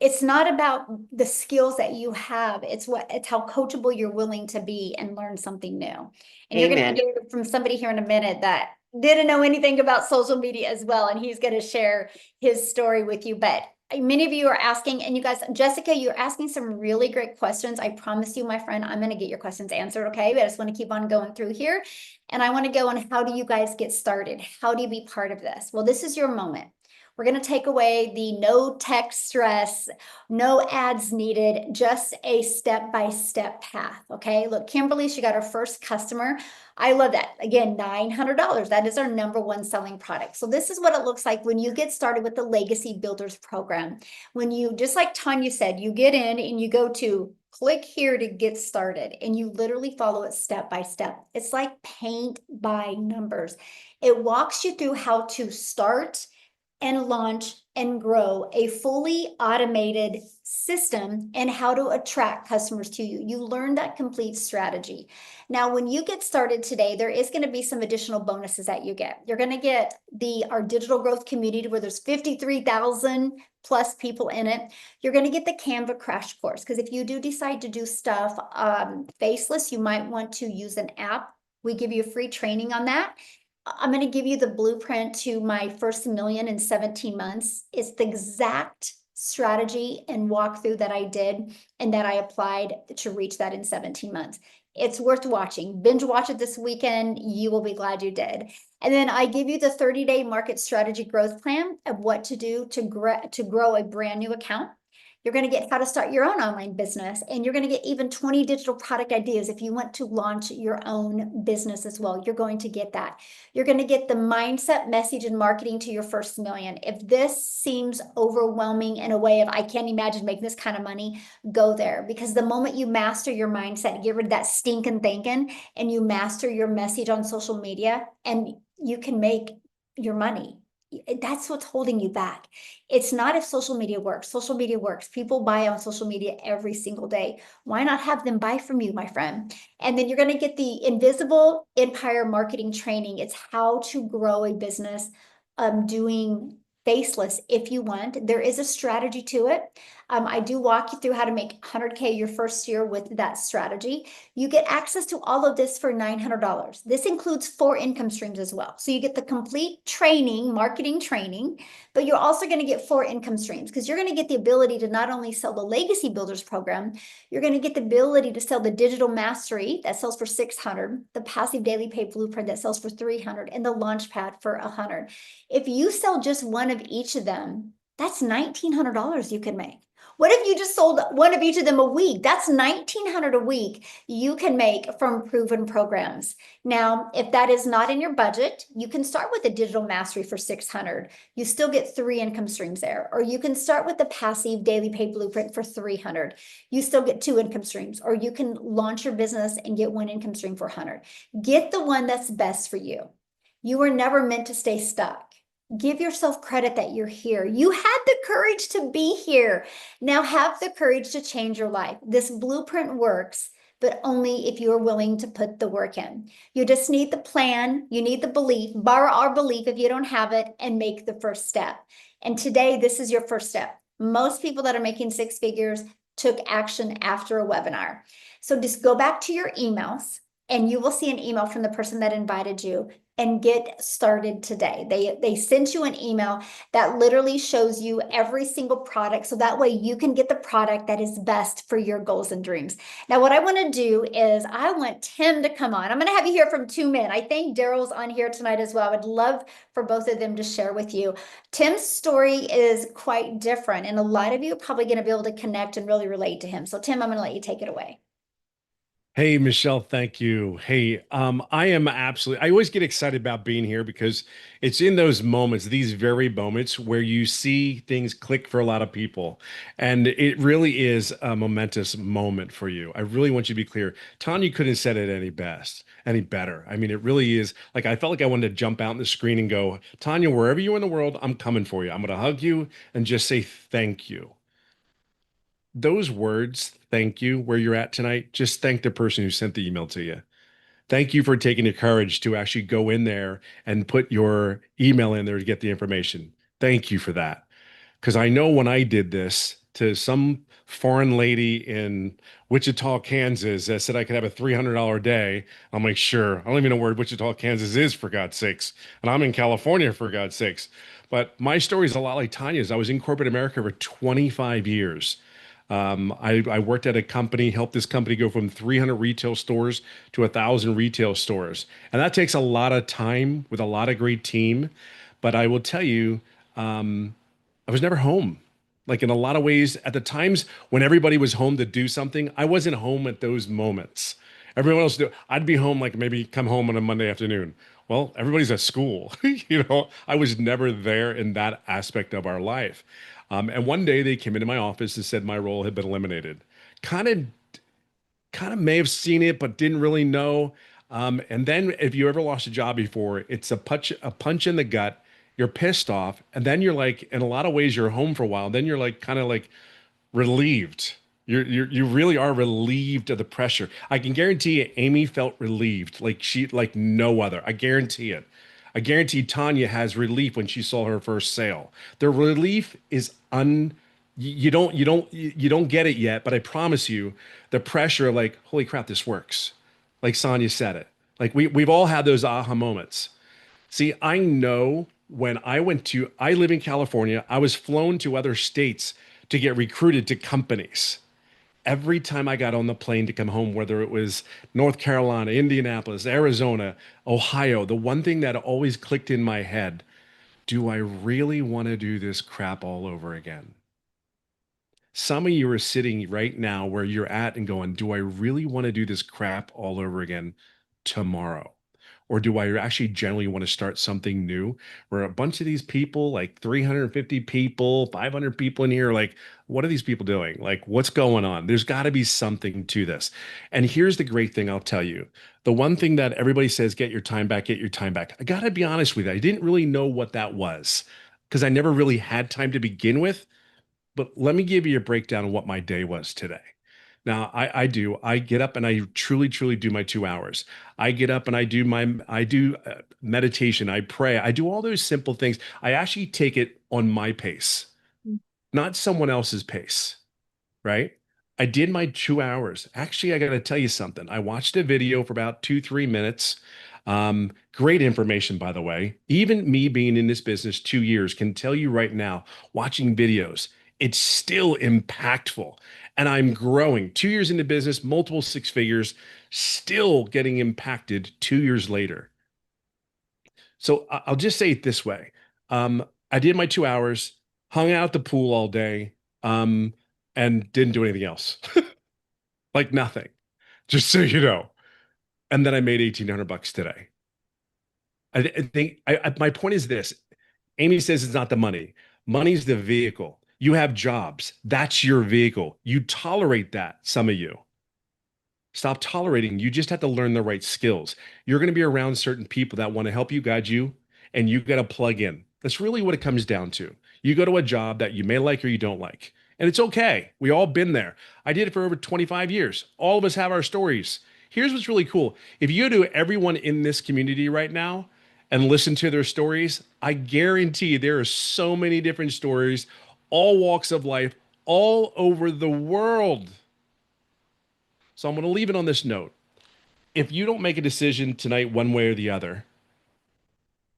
[SPEAKER 1] it's not about the skills that you have. It's how coachable you're willing to be and learn something new. And you're going to
[SPEAKER 3] Amen.
[SPEAKER 1] hear from somebody here in a minute that didn't know anything about social media as well. And he's going to share his story with you. But many of you are asking, and you guys, Jessica, you're asking some really great questions. I promise you, my friend, I'm going to get your questions answered. Okay. But I just want to keep on going through here. And I want to go on, how do you guys get started? How do you be part of this? Well, this is your moment. We're going to take away the no tech stress, no ads needed, just a step-by-step path. Okay. Look, Kimberly, she got her first customer. I love that. Again, $900. That is our number one selling product. So this is what it looks like when you get started with the Legacy Builders program. When you, just like Tanya said, you get in and you go to click here to get started, and you literally follow it step by step. It's like paint by numbers. It walks you through how to start and launch and grow a fully automated system and how to attract customers to you. You learn that complete strategy. Now, when you get started today, there is going to be some additional bonuses that you get. You're going to get our digital growth community where there's 53,000 plus people in it. You're going to get the Canva crash course, because if you do decide to do stuff faceless, you might want to use an app. We give you a free training on that. I'm going to give you the blueprint to my first million in 17 months. It's the exact strategy and walkthrough that I did and that I applied to reach that in 17 months. It's worth watching. Binge watch it this weekend. You will be glad you did. And then I give you the 30-day market strategy growth plan of what to do to grow a brand new account. You're going to get how to start your own online business, and you're going to get even 20 digital product ideas if you want to launch your own business as well. You're going to get that. You're going to get the mindset, message, and marketing to your first million. If this seems overwhelming in a way of, I can't imagine making this kind of money, go there. Because the moment you master your mindset, get rid of that stinking thinking, and you master your message on social media, and you can make your money. That's what's holding you back. It's not if social media works. Social media works. People buy on social media every single day. Why not have them buy from you, my friend? And then you're going to get the Invisible Empire marketing training. It's how to grow a business doing faceless if you want. There is a strategy to it. I do walk you through how to make 100K your first year with that strategy. You get access to all of this for $900. This includes 4 income streams as well. So you get the complete training, marketing training, but you're also going to get 4 income streams, because you're going to get the ability to not only sell the Legacy Builders program, you're going to get the ability to sell the Digital Mastery that sells for $600, the Passive Daily Pay Blueprint that sells for $300, and the Launchpad for $100. If you sell just one of each of them, that's $1,900 you can make. What if you just sold one of each of them a week? That's $1,900 a week you can make from proven programs. Now, if that is not in your budget, you can start with the Digital Mastery for $600. You still get 3 income streams there. Or you can start with the Passive Daily Pay Blueprint for $300. You still get 2 income streams. Or you can launch your business and get 1 income stream for $100. Get the one that's best for you. You were never meant to stay stuck. Give yourself credit that you're here. You had the courage to be here. Now have the courage to change your life. This blueprint works, but only if you're willing to put the work in. You just need the plan. You need the belief. Borrow our belief if you don't have it, and make the first step. And today, this is your first step. Most people that are making 6 figures took action after a webinar. So just go back to your emails, and you will see an email from the person that invited you, and get started today. They sent you an email that literally shows you every single product, so that way you can get the product that is best for your goals and dreams. Now, what I want to do is I want Tim to come on. I'm going to have you hear from 2 men. I think Daryl's on here tonight as well. I would love for both of them to share with you. Tim's story is quite different, and a lot of you are probably going to be able to connect and really relate to him. So Tim, I'm going to let you take it away.
[SPEAKER 4] Hey, Michelle, thank you. Hey, I am absolutely, I always get excited about being here because it's in those moments, these very moments where you see things click for a lot of people. And it really is a momentous moment for you. I really want you to be clear. Tanya couldn't have said it any better. I mean, it really is like, I felt like I wanted to jump out in the screen and go, Tanya, wherever you're in the world, I'm coming for you. I'm going to hug you and just say thank you. those words, thank you, where you're at tonight, just thank the person who sent the email to you. Thank you for taking the courage to actually go in there and put your email in there to get the information. Thank you for that. Because I know when I did this to some foreign lady in Wichita, Kansas, that said I could have a $300 day, I'm like, sure. I don't even know where Wichita, Kansas is, for God's sakes. And I'm in California, for God's sakes. But my story is a lot like Tanya's. I was in corporate America for 25 years. I worked at a company, helped this company go from 300 retail stores to 1,000 retail stores. And that takes a lot of time with a lot of great team. But I will tell you, I was never home. Like in a lot of ways, at the times when everybody was home to do something, I wasn't home at those moments. Everyone else do. I'd be home, like maybe come home on a Monday afternoon. Well, everybody's at school. I was never there in that aspect of our life. And one day they came into my office and said my role had been eliminated. Kind of may have seen it, but didn't really know. And then if you ever lost a job before, it's a punch in the gut. You're pissed off, and then you're like, in a lot of ways, you're home for a while. Then you're like, kind of like relieved. You really are relieved of the pressure. I can guarantee you, Amy felt relieved, like no other. I guarantee it. I guarantee Tanya has relief when she saw her first sale. The relief is you don't get it yet, but I promise you, the pressure of like, holy crap, this works. Like Sonia said it. Like we've all had those aha moments. See, I know when I live in California, I was flown to other states to get recruited to companies. Every time I got on the plane to come home, whether it was North Carolina, Indianapolis, Arizona, Ohio, the one thing that always clicked in my head, do I really want to do this crap all over again? Some of you are sitting right now where you're at and going, do I really want to do this crap all over again tomorrow? Or do I actually generally want to start something new where a bunch of these people, like 350 people, 500 people in here, like, what are these people doing? Like, what's going on? There's got to be something to this. And here's the great thing I'll tell you. The one thing that everybody says, get your time back, get your time back. I got to be honest with you. I didn't really know what that was because I never really had time to begin with. But let me give you a breakdown of what my day was today. Now, I get up and I truly, truly do my 2 hours. I get up and I do meditation. I pray. I do all those simple things. I actually take it on my pace, not someone else's pace, right? I did my 2 hours. Actually, I got to tell you something. I watched a video for about 2, 3 minutes. Great information, by the way. Even me being in this business 2 years can tell you right now, watching videos, it's still impactful. And I'm growing 2 years into business, multiple six figures, still getting impacted 2 years later. So I'll just say it this way. I did my 2 hours, hung out at the pool all day, and didn't do anything else. Like nothing, just so you know. And then I made 1,800 bucks today. I think my point is this. Amy says it's not the money. Money's the vehicle. You have jobs. That's your vehicle. You tolerate that, some of you. Stop tolerating. You just have to learn the right skills. You're going to be around certain people that want to help you, guide you, and you got to plug in. That's really what it comes down to. You go to a job that you may like or you don't like, and it's okay. We all been there. I did it for over 25 years. All of us have our stories. Here's what's really cool. If you go to everyone in this community right now and listen to their stories, I guarantee there are so many different stories, all walks of life, all over the world. So I'm going to leave it on this note. If you don't make a decision tonight, one way or the other,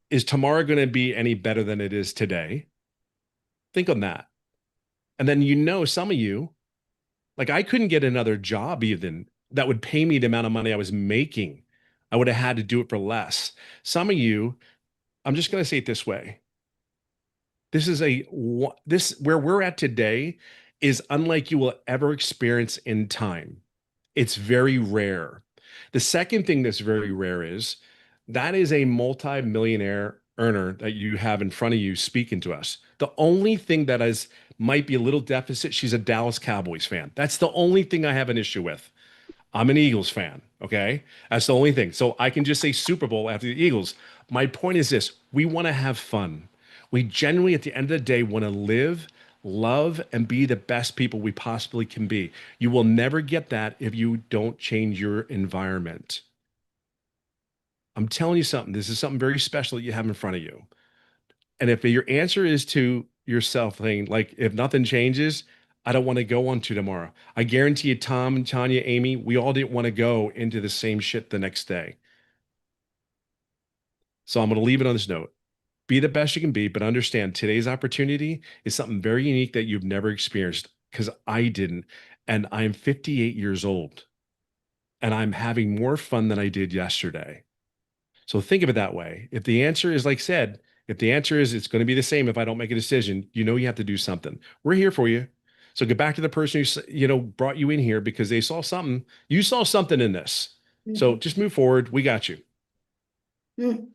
[SPEAKER 4] is tomorrow going to be any better than it is today? Think on that. And then some of you, like I couldn't get another job even that would pay me the amount of money I was making. I would have had to do it for less. Some of you, I'm just going to say it this way. This where we're at today is unlike you will ever experience in time. It's very rare. The second thing that's very rare is that is a multi-millionaire earner that you have in front of you speaking to us. The only thing that might be a little deficit, she's a Dallas Cowboys fan. That's the only thing I have an issue with. I'm an Eagles fan, okay? That's the only thing. So I can just say Super Bowl after the Eagles. My point is this, we want to have fun. We generally, at the end of the day, want to live love and be the best people we possibly can be. You will never get that if you don't change your environment. I'm telling you something. This is something very special that you have in front of you. And if your answer is to yourself, saying, like, if nothing changes, I don't want to go on to tomorrow. I guarantee you, Tom and Tanya, Amy, we all didn't want to go into the same shit the next day. So I'm going to leave it on this note. Be the best you can be, but understand today's opportunity is something very unique that you've never experienced, because I didn't. And I'm 58 years old and I'm having more fun than I did yesterday. So think of it that way. If the answer is, like said, if the answer is it's going to be the same if I don't make a decision, you know you have to do something. We're here for you. So get back to the person who, brought you in here because they saw something. You saw something in this. So just move forward. We got you.
[SPEAKER 1] Mm.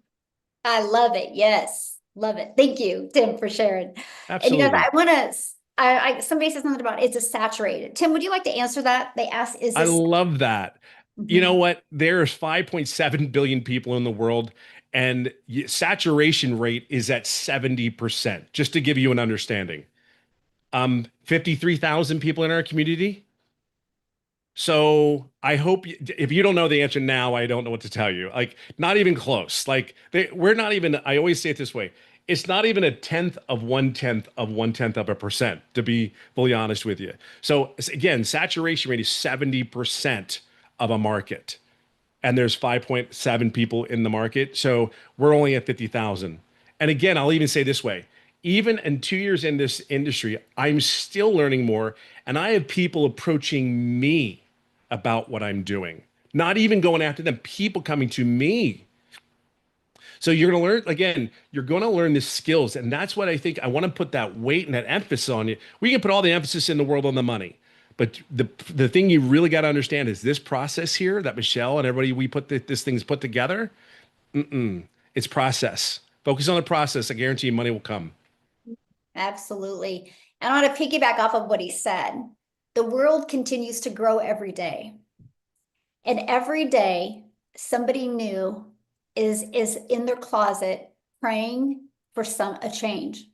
[SPEAKER 1] I love it. Yes. Love it. Thank you, Tim, for sharing.
[SPEAKER 4] Absolutely.
[SPEAKER 1] And I want to, somebody said something about it's a saturated. Tim, would you like to answer that? They asked, is
[SPEAKER 4] I
[SPEAKER 1] this?
[SPEAKER 4] love that. You know
[SPEAKER 1] Mhm.
[SPEAKER 4] what? There's 5.7 billion people in the world, and saturation rate is at 70%, just to give you an understanding. 53,000 people in our community. So I hope if you don't know the answer now, I don't know what to tell you. Like, not even close. Like, we're not even, I always say it this way. It's not even a tenth of 1/10 of 1/10 of a percent, to be fully honest with you. So again, saturation rate is 70% of a market, and there's 5.7 people in the market. So we're only at 50,000. And again, I'll even say this way, even in 2 years in this industry, I'm still learning more. And I have people approaching me about what I'm doing, not even going after them, people coming to me. So you're going to learn, again, you're going to learn the skills. And that's what I think I want to put that weight and that emphasis on you. We can put all the emphasis in the world on the money. But the thing you really got to understand is this process here that Michelle and everybody we put this thing's put together. It's process. Focus on the process. I guarantee you money will come.
[SPEAKER 1] Absolutely. And I want to piggyback off of what he said. The world continues to grow every day. And every day, somebody new is in their closet praying for a change.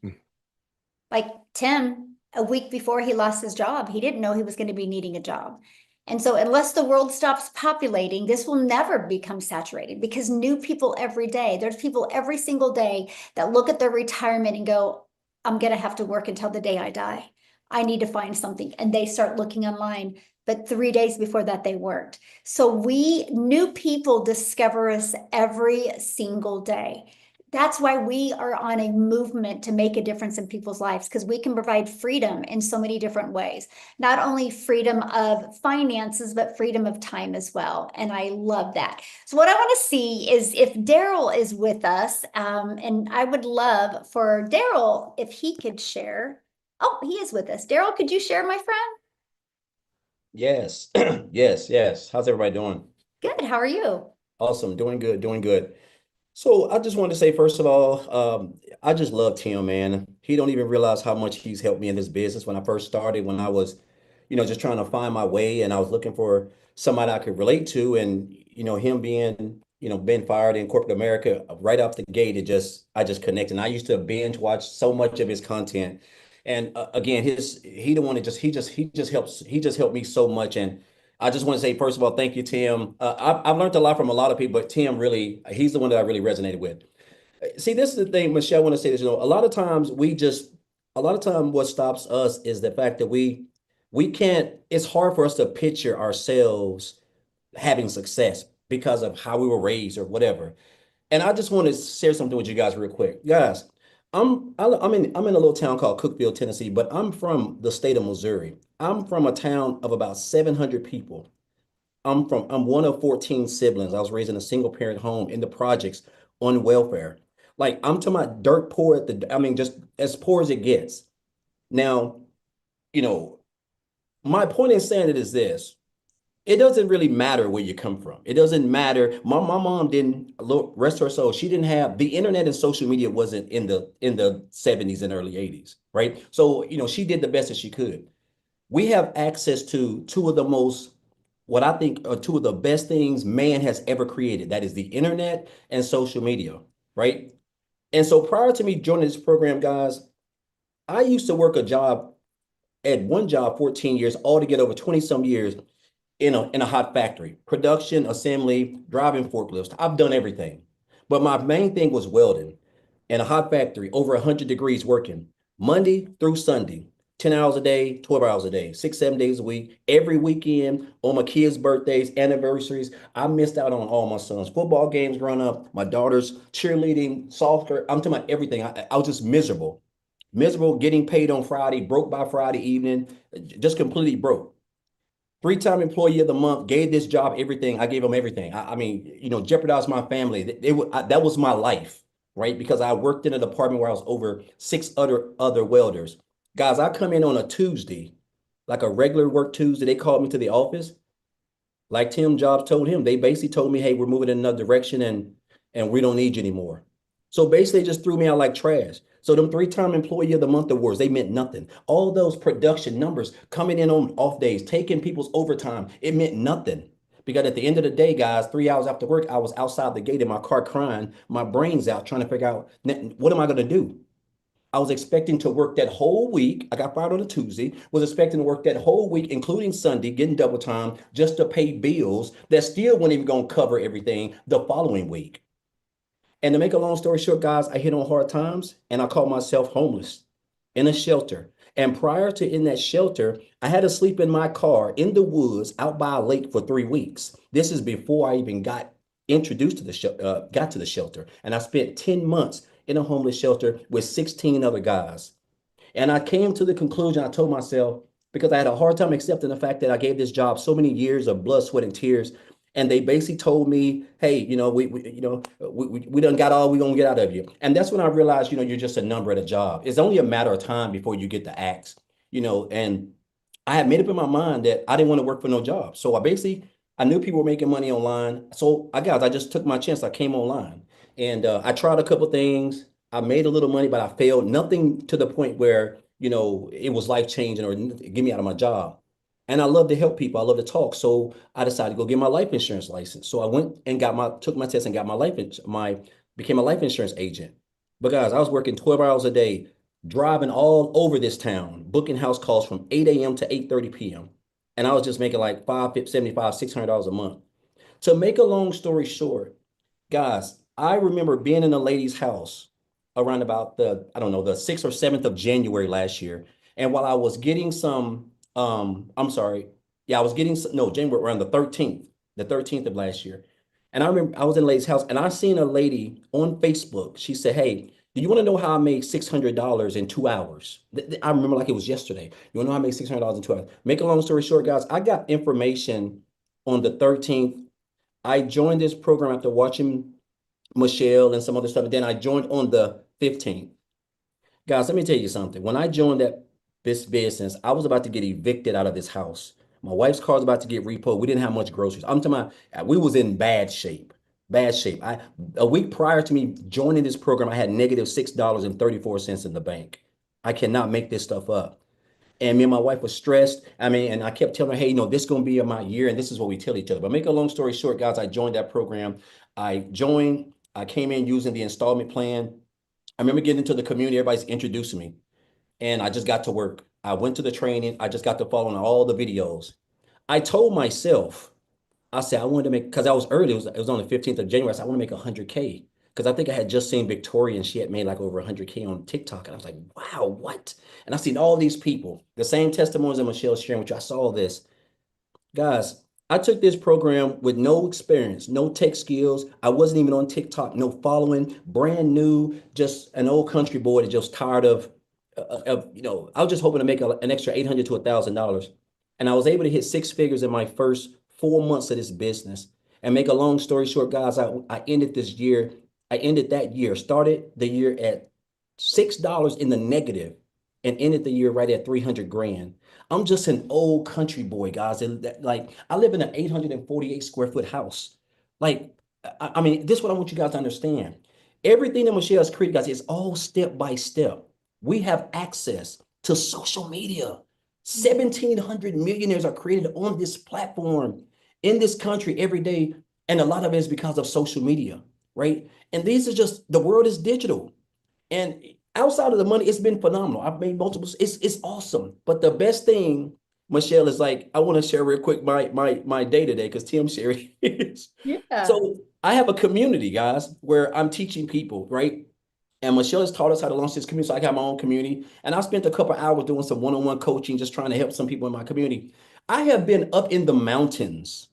[SPEAKER 1] Like Tim, a week before he lost his job, he didn't know he was going to be needing a job. And so unless the world stops populating, this will never become saturated, because new people every day, there's people every single day that look at their retirement and go, I'm going to have to work until the day I die. I need to find something. And they start looking online. But 3 days before that, they weren't. So new people discover us every single day. That's why we are on a movement to make a difference in people's lives, because we can provide freedom in so many different ways. Not only freedom of finances, but freedom of time as well. And I love that. So what I want to see is if Daryl is with us, and I would love for Daryl, if he could share. Oh, he is with us. Daryl, could you share, my friend?
[SPEAKER 5] Yes, yes. How's everybody doing?
[SPEAKER 1] Good. How are you?
[SPEAKER 5] Awesome, doing good, doing good. So I just wanted to say, first of all, I just love Tim, man. He don't even realize how much he's helped me in this business. When I first started, when I was, just trying to find my way, and I was looking for somebody I could relate to, and him being, being fired in corporate America right off the gate, I just connected. And I used to binge watch so much of his content, and again, he the one that he just helped me so much. And I just want to say, first of all, thank you, Tim. I've learned a lot from a lot of people, but Tim really, he's the one that I really resonated with. See, this is the thing, Michelle, I want to say this, a lot of times what stops us is the fact that we can't, it's hard for us to picture ourselves having success because of how we were raised or whatever. And I just want to share something with you guys real quick. Guys, I'm in a little town called Cookeville, Tennessee, but I'm from the state of Missouri. I'm from a town of about 700 people. I'm one of 14 siblings. I was raised in a single parent home in the projects on welfare. Like, I'm talking about dirt poor just as poor as it gets. Now, you know, my point in saying it is this. It doesn't really matter where you come from. It doesn't matter. My mom didn't, look, rest her soul, she didn't have the internet, and social media wasn't in the 70s and early 80s, right? So, she did the best that she could. We have access to two of the most, what I think are two of the best things man has ever created. That is the internet and social media, right? And so prior to me joining this program, guys, I used to work a job at one job 14 years, altogether over 20 some years in a hot factory, production, assembly, driving forklifts. I've done everything. But my main thing was welding in a hot factory, over 100 degrees working Monday through Sunday, 10 hours a day, 12 hours a day, 6, 7 days a week, every weekend on my kids' birthdays, anniversaries. I missed out on all my son's football games growing up, my daughter's cheerleading, soccer. I'm talking about everything. I was just miserable, miserable, getting paid on Friday, broke by Friday evening, just completely broke. Three-time employee of the month, gave this job everything. I gave them everything. I mean, jeopardized my family. That was my life, right? Because I worked in a department where I was over six other welders. Guys, I come in on a Tuesday, like a regular work Tuesday. They called me to the office. Like Tim Jobs told him, they basically told me, hey, we're moving in another direction and we don't need you anymore. So basically they just threw me out like trash. So them three-time employee of the month awards, they meant nothing. All those production numbers coming in on off days, taking people's overtime, it meant nothing. Because at the end of the day, guys, 3 hours after work, I was outside the gate in my car crying, my brains out, trying to figure out what am I going to do? I was expecting to work that whole week. I got fired on a Tuesday, was expecting to work that whole week, including Sunday, getting double time just to pay bills that still weren't even going to cover everything the following week. And to make a long story short, guys, I hit on hard times and I called myself homeless in a shelter. And prior to in that shelter, I had to sleep in my car in the woods out by a lake for 3 weeks. This is before I even got introduced to the shelter. And I spent 10 months in a homeless shelter with 16 other guys. And I came to the conclusion, I told myself, because I had a hard time accepting the fact that I gave this job so many years of blood, sweat, and tears. And they basically told me, hey, we done got all we gonna get out of you. And that's when I realized, you're just a number at a job. It's only a matter of time before you get the axe, and I had made up in my mind that I didn't want to work for no job. So I knew people were making money online. So I just took my chance. I came online and I tried a couple things. I made a little money, but I failed. Nothing to the point where, it was life changing or get me out of my job. And I love to help people. I love to talk. So I decided to go get my life insurance license. So I went and took my test and got became a life insurance agent. But guys, I was working 12 hours a day, driving all over this town, booking house calls from 8 a.m. to 8:30 p.m. And I was just making like $575, $600 a month. To make a long story short, guys, I remember being in a lady's house around about I don't know, the 6th or 7th of January last year. And while I was getting some, I'm sorry, yeah, I was getting some, no, January around the 13th of last year. And I remember I was in a lady's house and I seen a lady on Facebook. She said, hey, do you want to know how I made $600 in 2 hours? I remember like it was yesterday. You want to know how I made $600 in 2 hours? Make a long story short, guys, I got information on the 13th. I joined this program after watching Michelle and some other stuff. And then I joined on the 15th. Guys, let me tell you something. When I joined this business, I was about to get evicted out of this house. My wife's car was about to get repoed. We didn't have much groceries. I'm talking about we was in bad shape. Bad shape. A week prior to me joining this program, I had negative $6.34 in the bank. I cannot make this stuff up. And me and my wife was stressed. I mean, and I kept telling her, hey, this is going to be my year. And this is what we tell each other. But make a long story short, guys, I joined that program. I came in using the installment plan. I remember getting into the community. Everybody's introducing me. And I just got to work. I went to the training. I just got to follow on all the videos. I told myself, I said, I wanted to make, because I was early. It was on the 15th of January. I said, I want to make 100K. Because I think I had just seen Victoria and she had made like over 100K on TikTok. And I was like, wow, what? And I seen all these people, the same testimonies that Michelle's sharing, which I saw this. Guys, I took this program with no experience, no tech skills. I wasn't even on TikTok, no following, brand new, just an old country boy that just tired I was just hoping to make an extra $800 to $1,000. And I was able to hit six figures in my first 4 months of this business. And make a long story short, guys, I ended that year, started the year at $6 in the negative and ended the year right at 300 grand. I'm just an old country boy, guys. And like I live in an 848 square foot house. Like, I mean, this is what I want you guys to understand. Everything that Michelle has created, guys, is all step by step. We have access to social media. 1,700 millionaires are created on this platform in this country every day. And a lot of it is because of social media, right? And these are just, the world is digital. And outside of the money, it's been phenomenal. I've made multiple, it's awesome. But the best thing, Michelle, is like, I want to share real quick my day today because Tim shared his.
[SPEAKER 1] Yeah.
[SPEAKER 5] So I have a community, guys, where I'm teaching people, right? And Michelle has taught us how to launch this community. So I got my own community. And I spent a couple hours doing some one-on-one coaching, just trying to help some people in my community. I have been up in the mountains.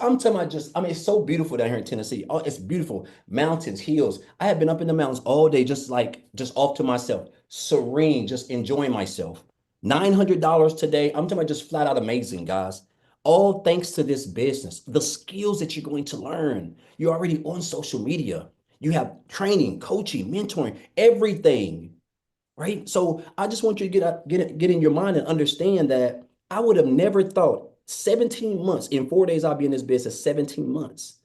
[SPEAKER 5] I'm talking about I mean, it's so beautiful down here in Tennessee. Oh, it's beautiful. Mountains, hills. I have been up in the mountains all day, just off to myself, serene, just enjoying myself. $900 today. I'm talking about just flat out amazing, guys. All thanks to this business. The skills that you're going to learn. You're already on social media. You have training, coaching, mentoring, everything, right? So I just want you to get in your mind and understand that I would have never thought 17 months, in 4 days I'll be in this business, 17 months.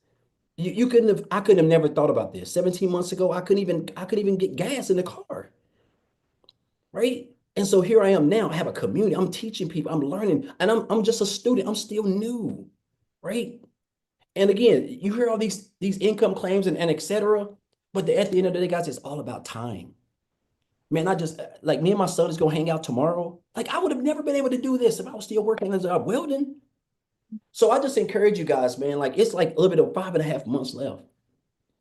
[SPEAKER 5] I couldn't have never thought about this. 17 months ago, I couldn't even get gas in the car, right? And so here I am now. I have a community. I'm teaching people. I'm learning, and I'm just a student. I'm still new, right? And again, you hear all these income claims and et cetera, but at the end of the day, guys, it's all about time. Man, I just like me and my son is gonna hang out tomorrow. Like I would have never been able to do this if I was still working as a job welding. So I just encourage you guys, man. Like it's like a little bit of 5.5 months left.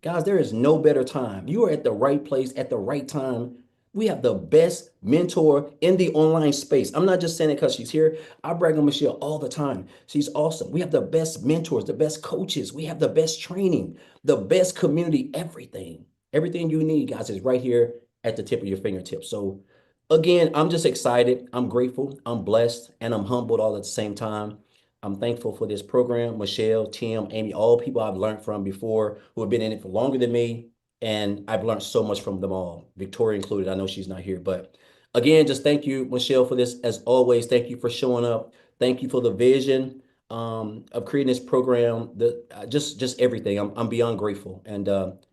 [SPEAKER 5] Guys, there is no better time. You are at the right place at the right time. We have the best mentor in the online space. I'm not just saying it because she's here. I brag on Michelle all the time. She's awesome. We have the best mentors, the best coaches. We have the best training, the best community, everything. Everything you need, guys, is right here at the tip of your fingertips. So again, I'm just excited. I'm grateful. I'm blessed and I'm humbled all at the same time. I'm thankful for this program. Michelle, Tim, Amy, all people I've learned from before who have been in it for longer than me. And I've learned so much from them all, Victoria included. I know she's not here, but again, just thank you, Michelle, for this. As always, thank you for showing up. Thank you for the vision of creating this program. Just everything. I'm beyond grateful. And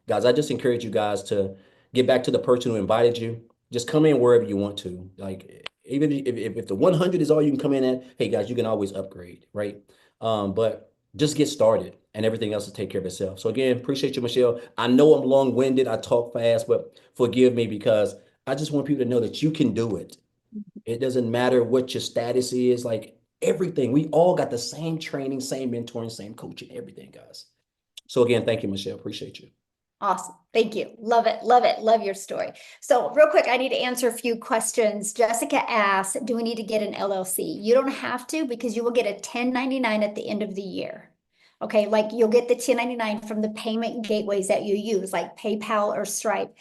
[SPEAKER 5] guys, I just encourage you guys to get back to the person who invited you. Just come in wherever you want to. Like even if the 100 is all you can come in at, hey guys, you can always upgrade, right? But just get started and everything else will take care of itself. So again, appreciate you, Michelle. I know I'm long-winded, I talk fast, but forgive me because I just want people to know that you can do it. It doesn't matter what your status is, like everything. We all got the same training, same mentoring, same coaching, everything, guys. So again, thank you, Michelle. Appreciate you.
[SPEAKER 1] Awesome. Thank you. Love it. Love it. Love your story. So real quick, I need to answer a few questions. Jessica asked, do we need to get an LLC? You don't have to because you will get a 1099 at the end of the year. Okay. Like you'll get the 1099 from the payment gateways that you use, like PayPal or Stripe.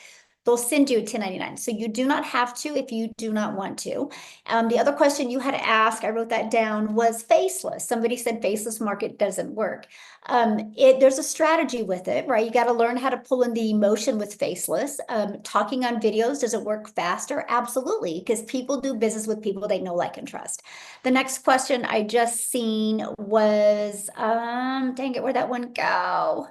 [SPEAKER 1] They'll send you a 1099. So you do not have to if you do not want to. The other question you had to ask, I wrote that down, was faceless. Somebody said faceless market doesn't work. There's a strategy with it, right? You got to learn how to pull in the emotion with faceless. Talking on videos, does it work faster? Absolutely, because people do business with people they know, like, and trust. The next question I just seen was, dang it, where'd that one go?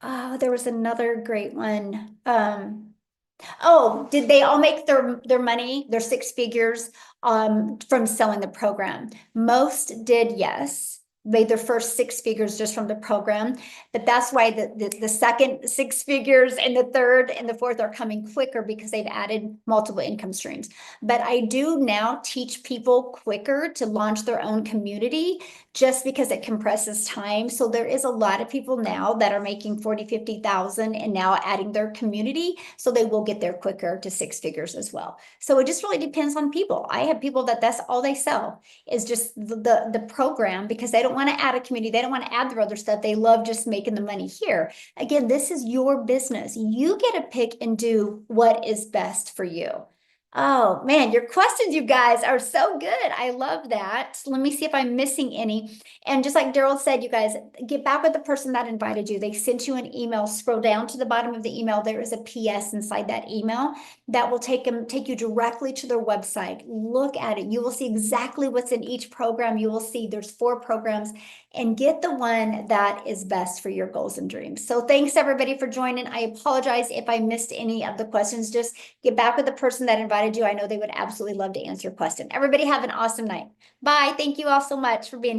[SPEAKER 1] Oh, there was another great one. Oh, did they all make their money, their 6 figures, from selling the program? Most did, yes. Made their first 6 figures just from the program. But that's why the second 6 figures and the third and the fourth are coming quicker because they've added multiple income streams. But I do now teach people quicker to launch their own community just because it compresses time. So there is a lot of people now that are making 40, 50,000 and now adding their community. So they will get there quicker to 6 figures as well. So it just really depends on people. I have people that's all they sell is just the program because they don't want to add a community. They don't want to add their other stuff. They love just making the money here. Again, this is your business. You get to pick and do what is best for you. Oh man, your questions, you guys, are so good. I love that. Let me see if I'm missing any. And just like Daryl said, you guys, get back with the person that invited you. They sent you an email. Scroll down to the bottom of the email. There is a PS inside that email that will take you directly to their website. Look at it. You will see exactly what's in each program. You will see there's 4 programs, and get the one that is best for your goals and dreams. So thanks everybody for joining. I apologize if I missed any of the questions. Just get back with the person that invited you. I know they would absolutely love to answer your question. Everybody have an awesome night. Bye. Thank you all so much for being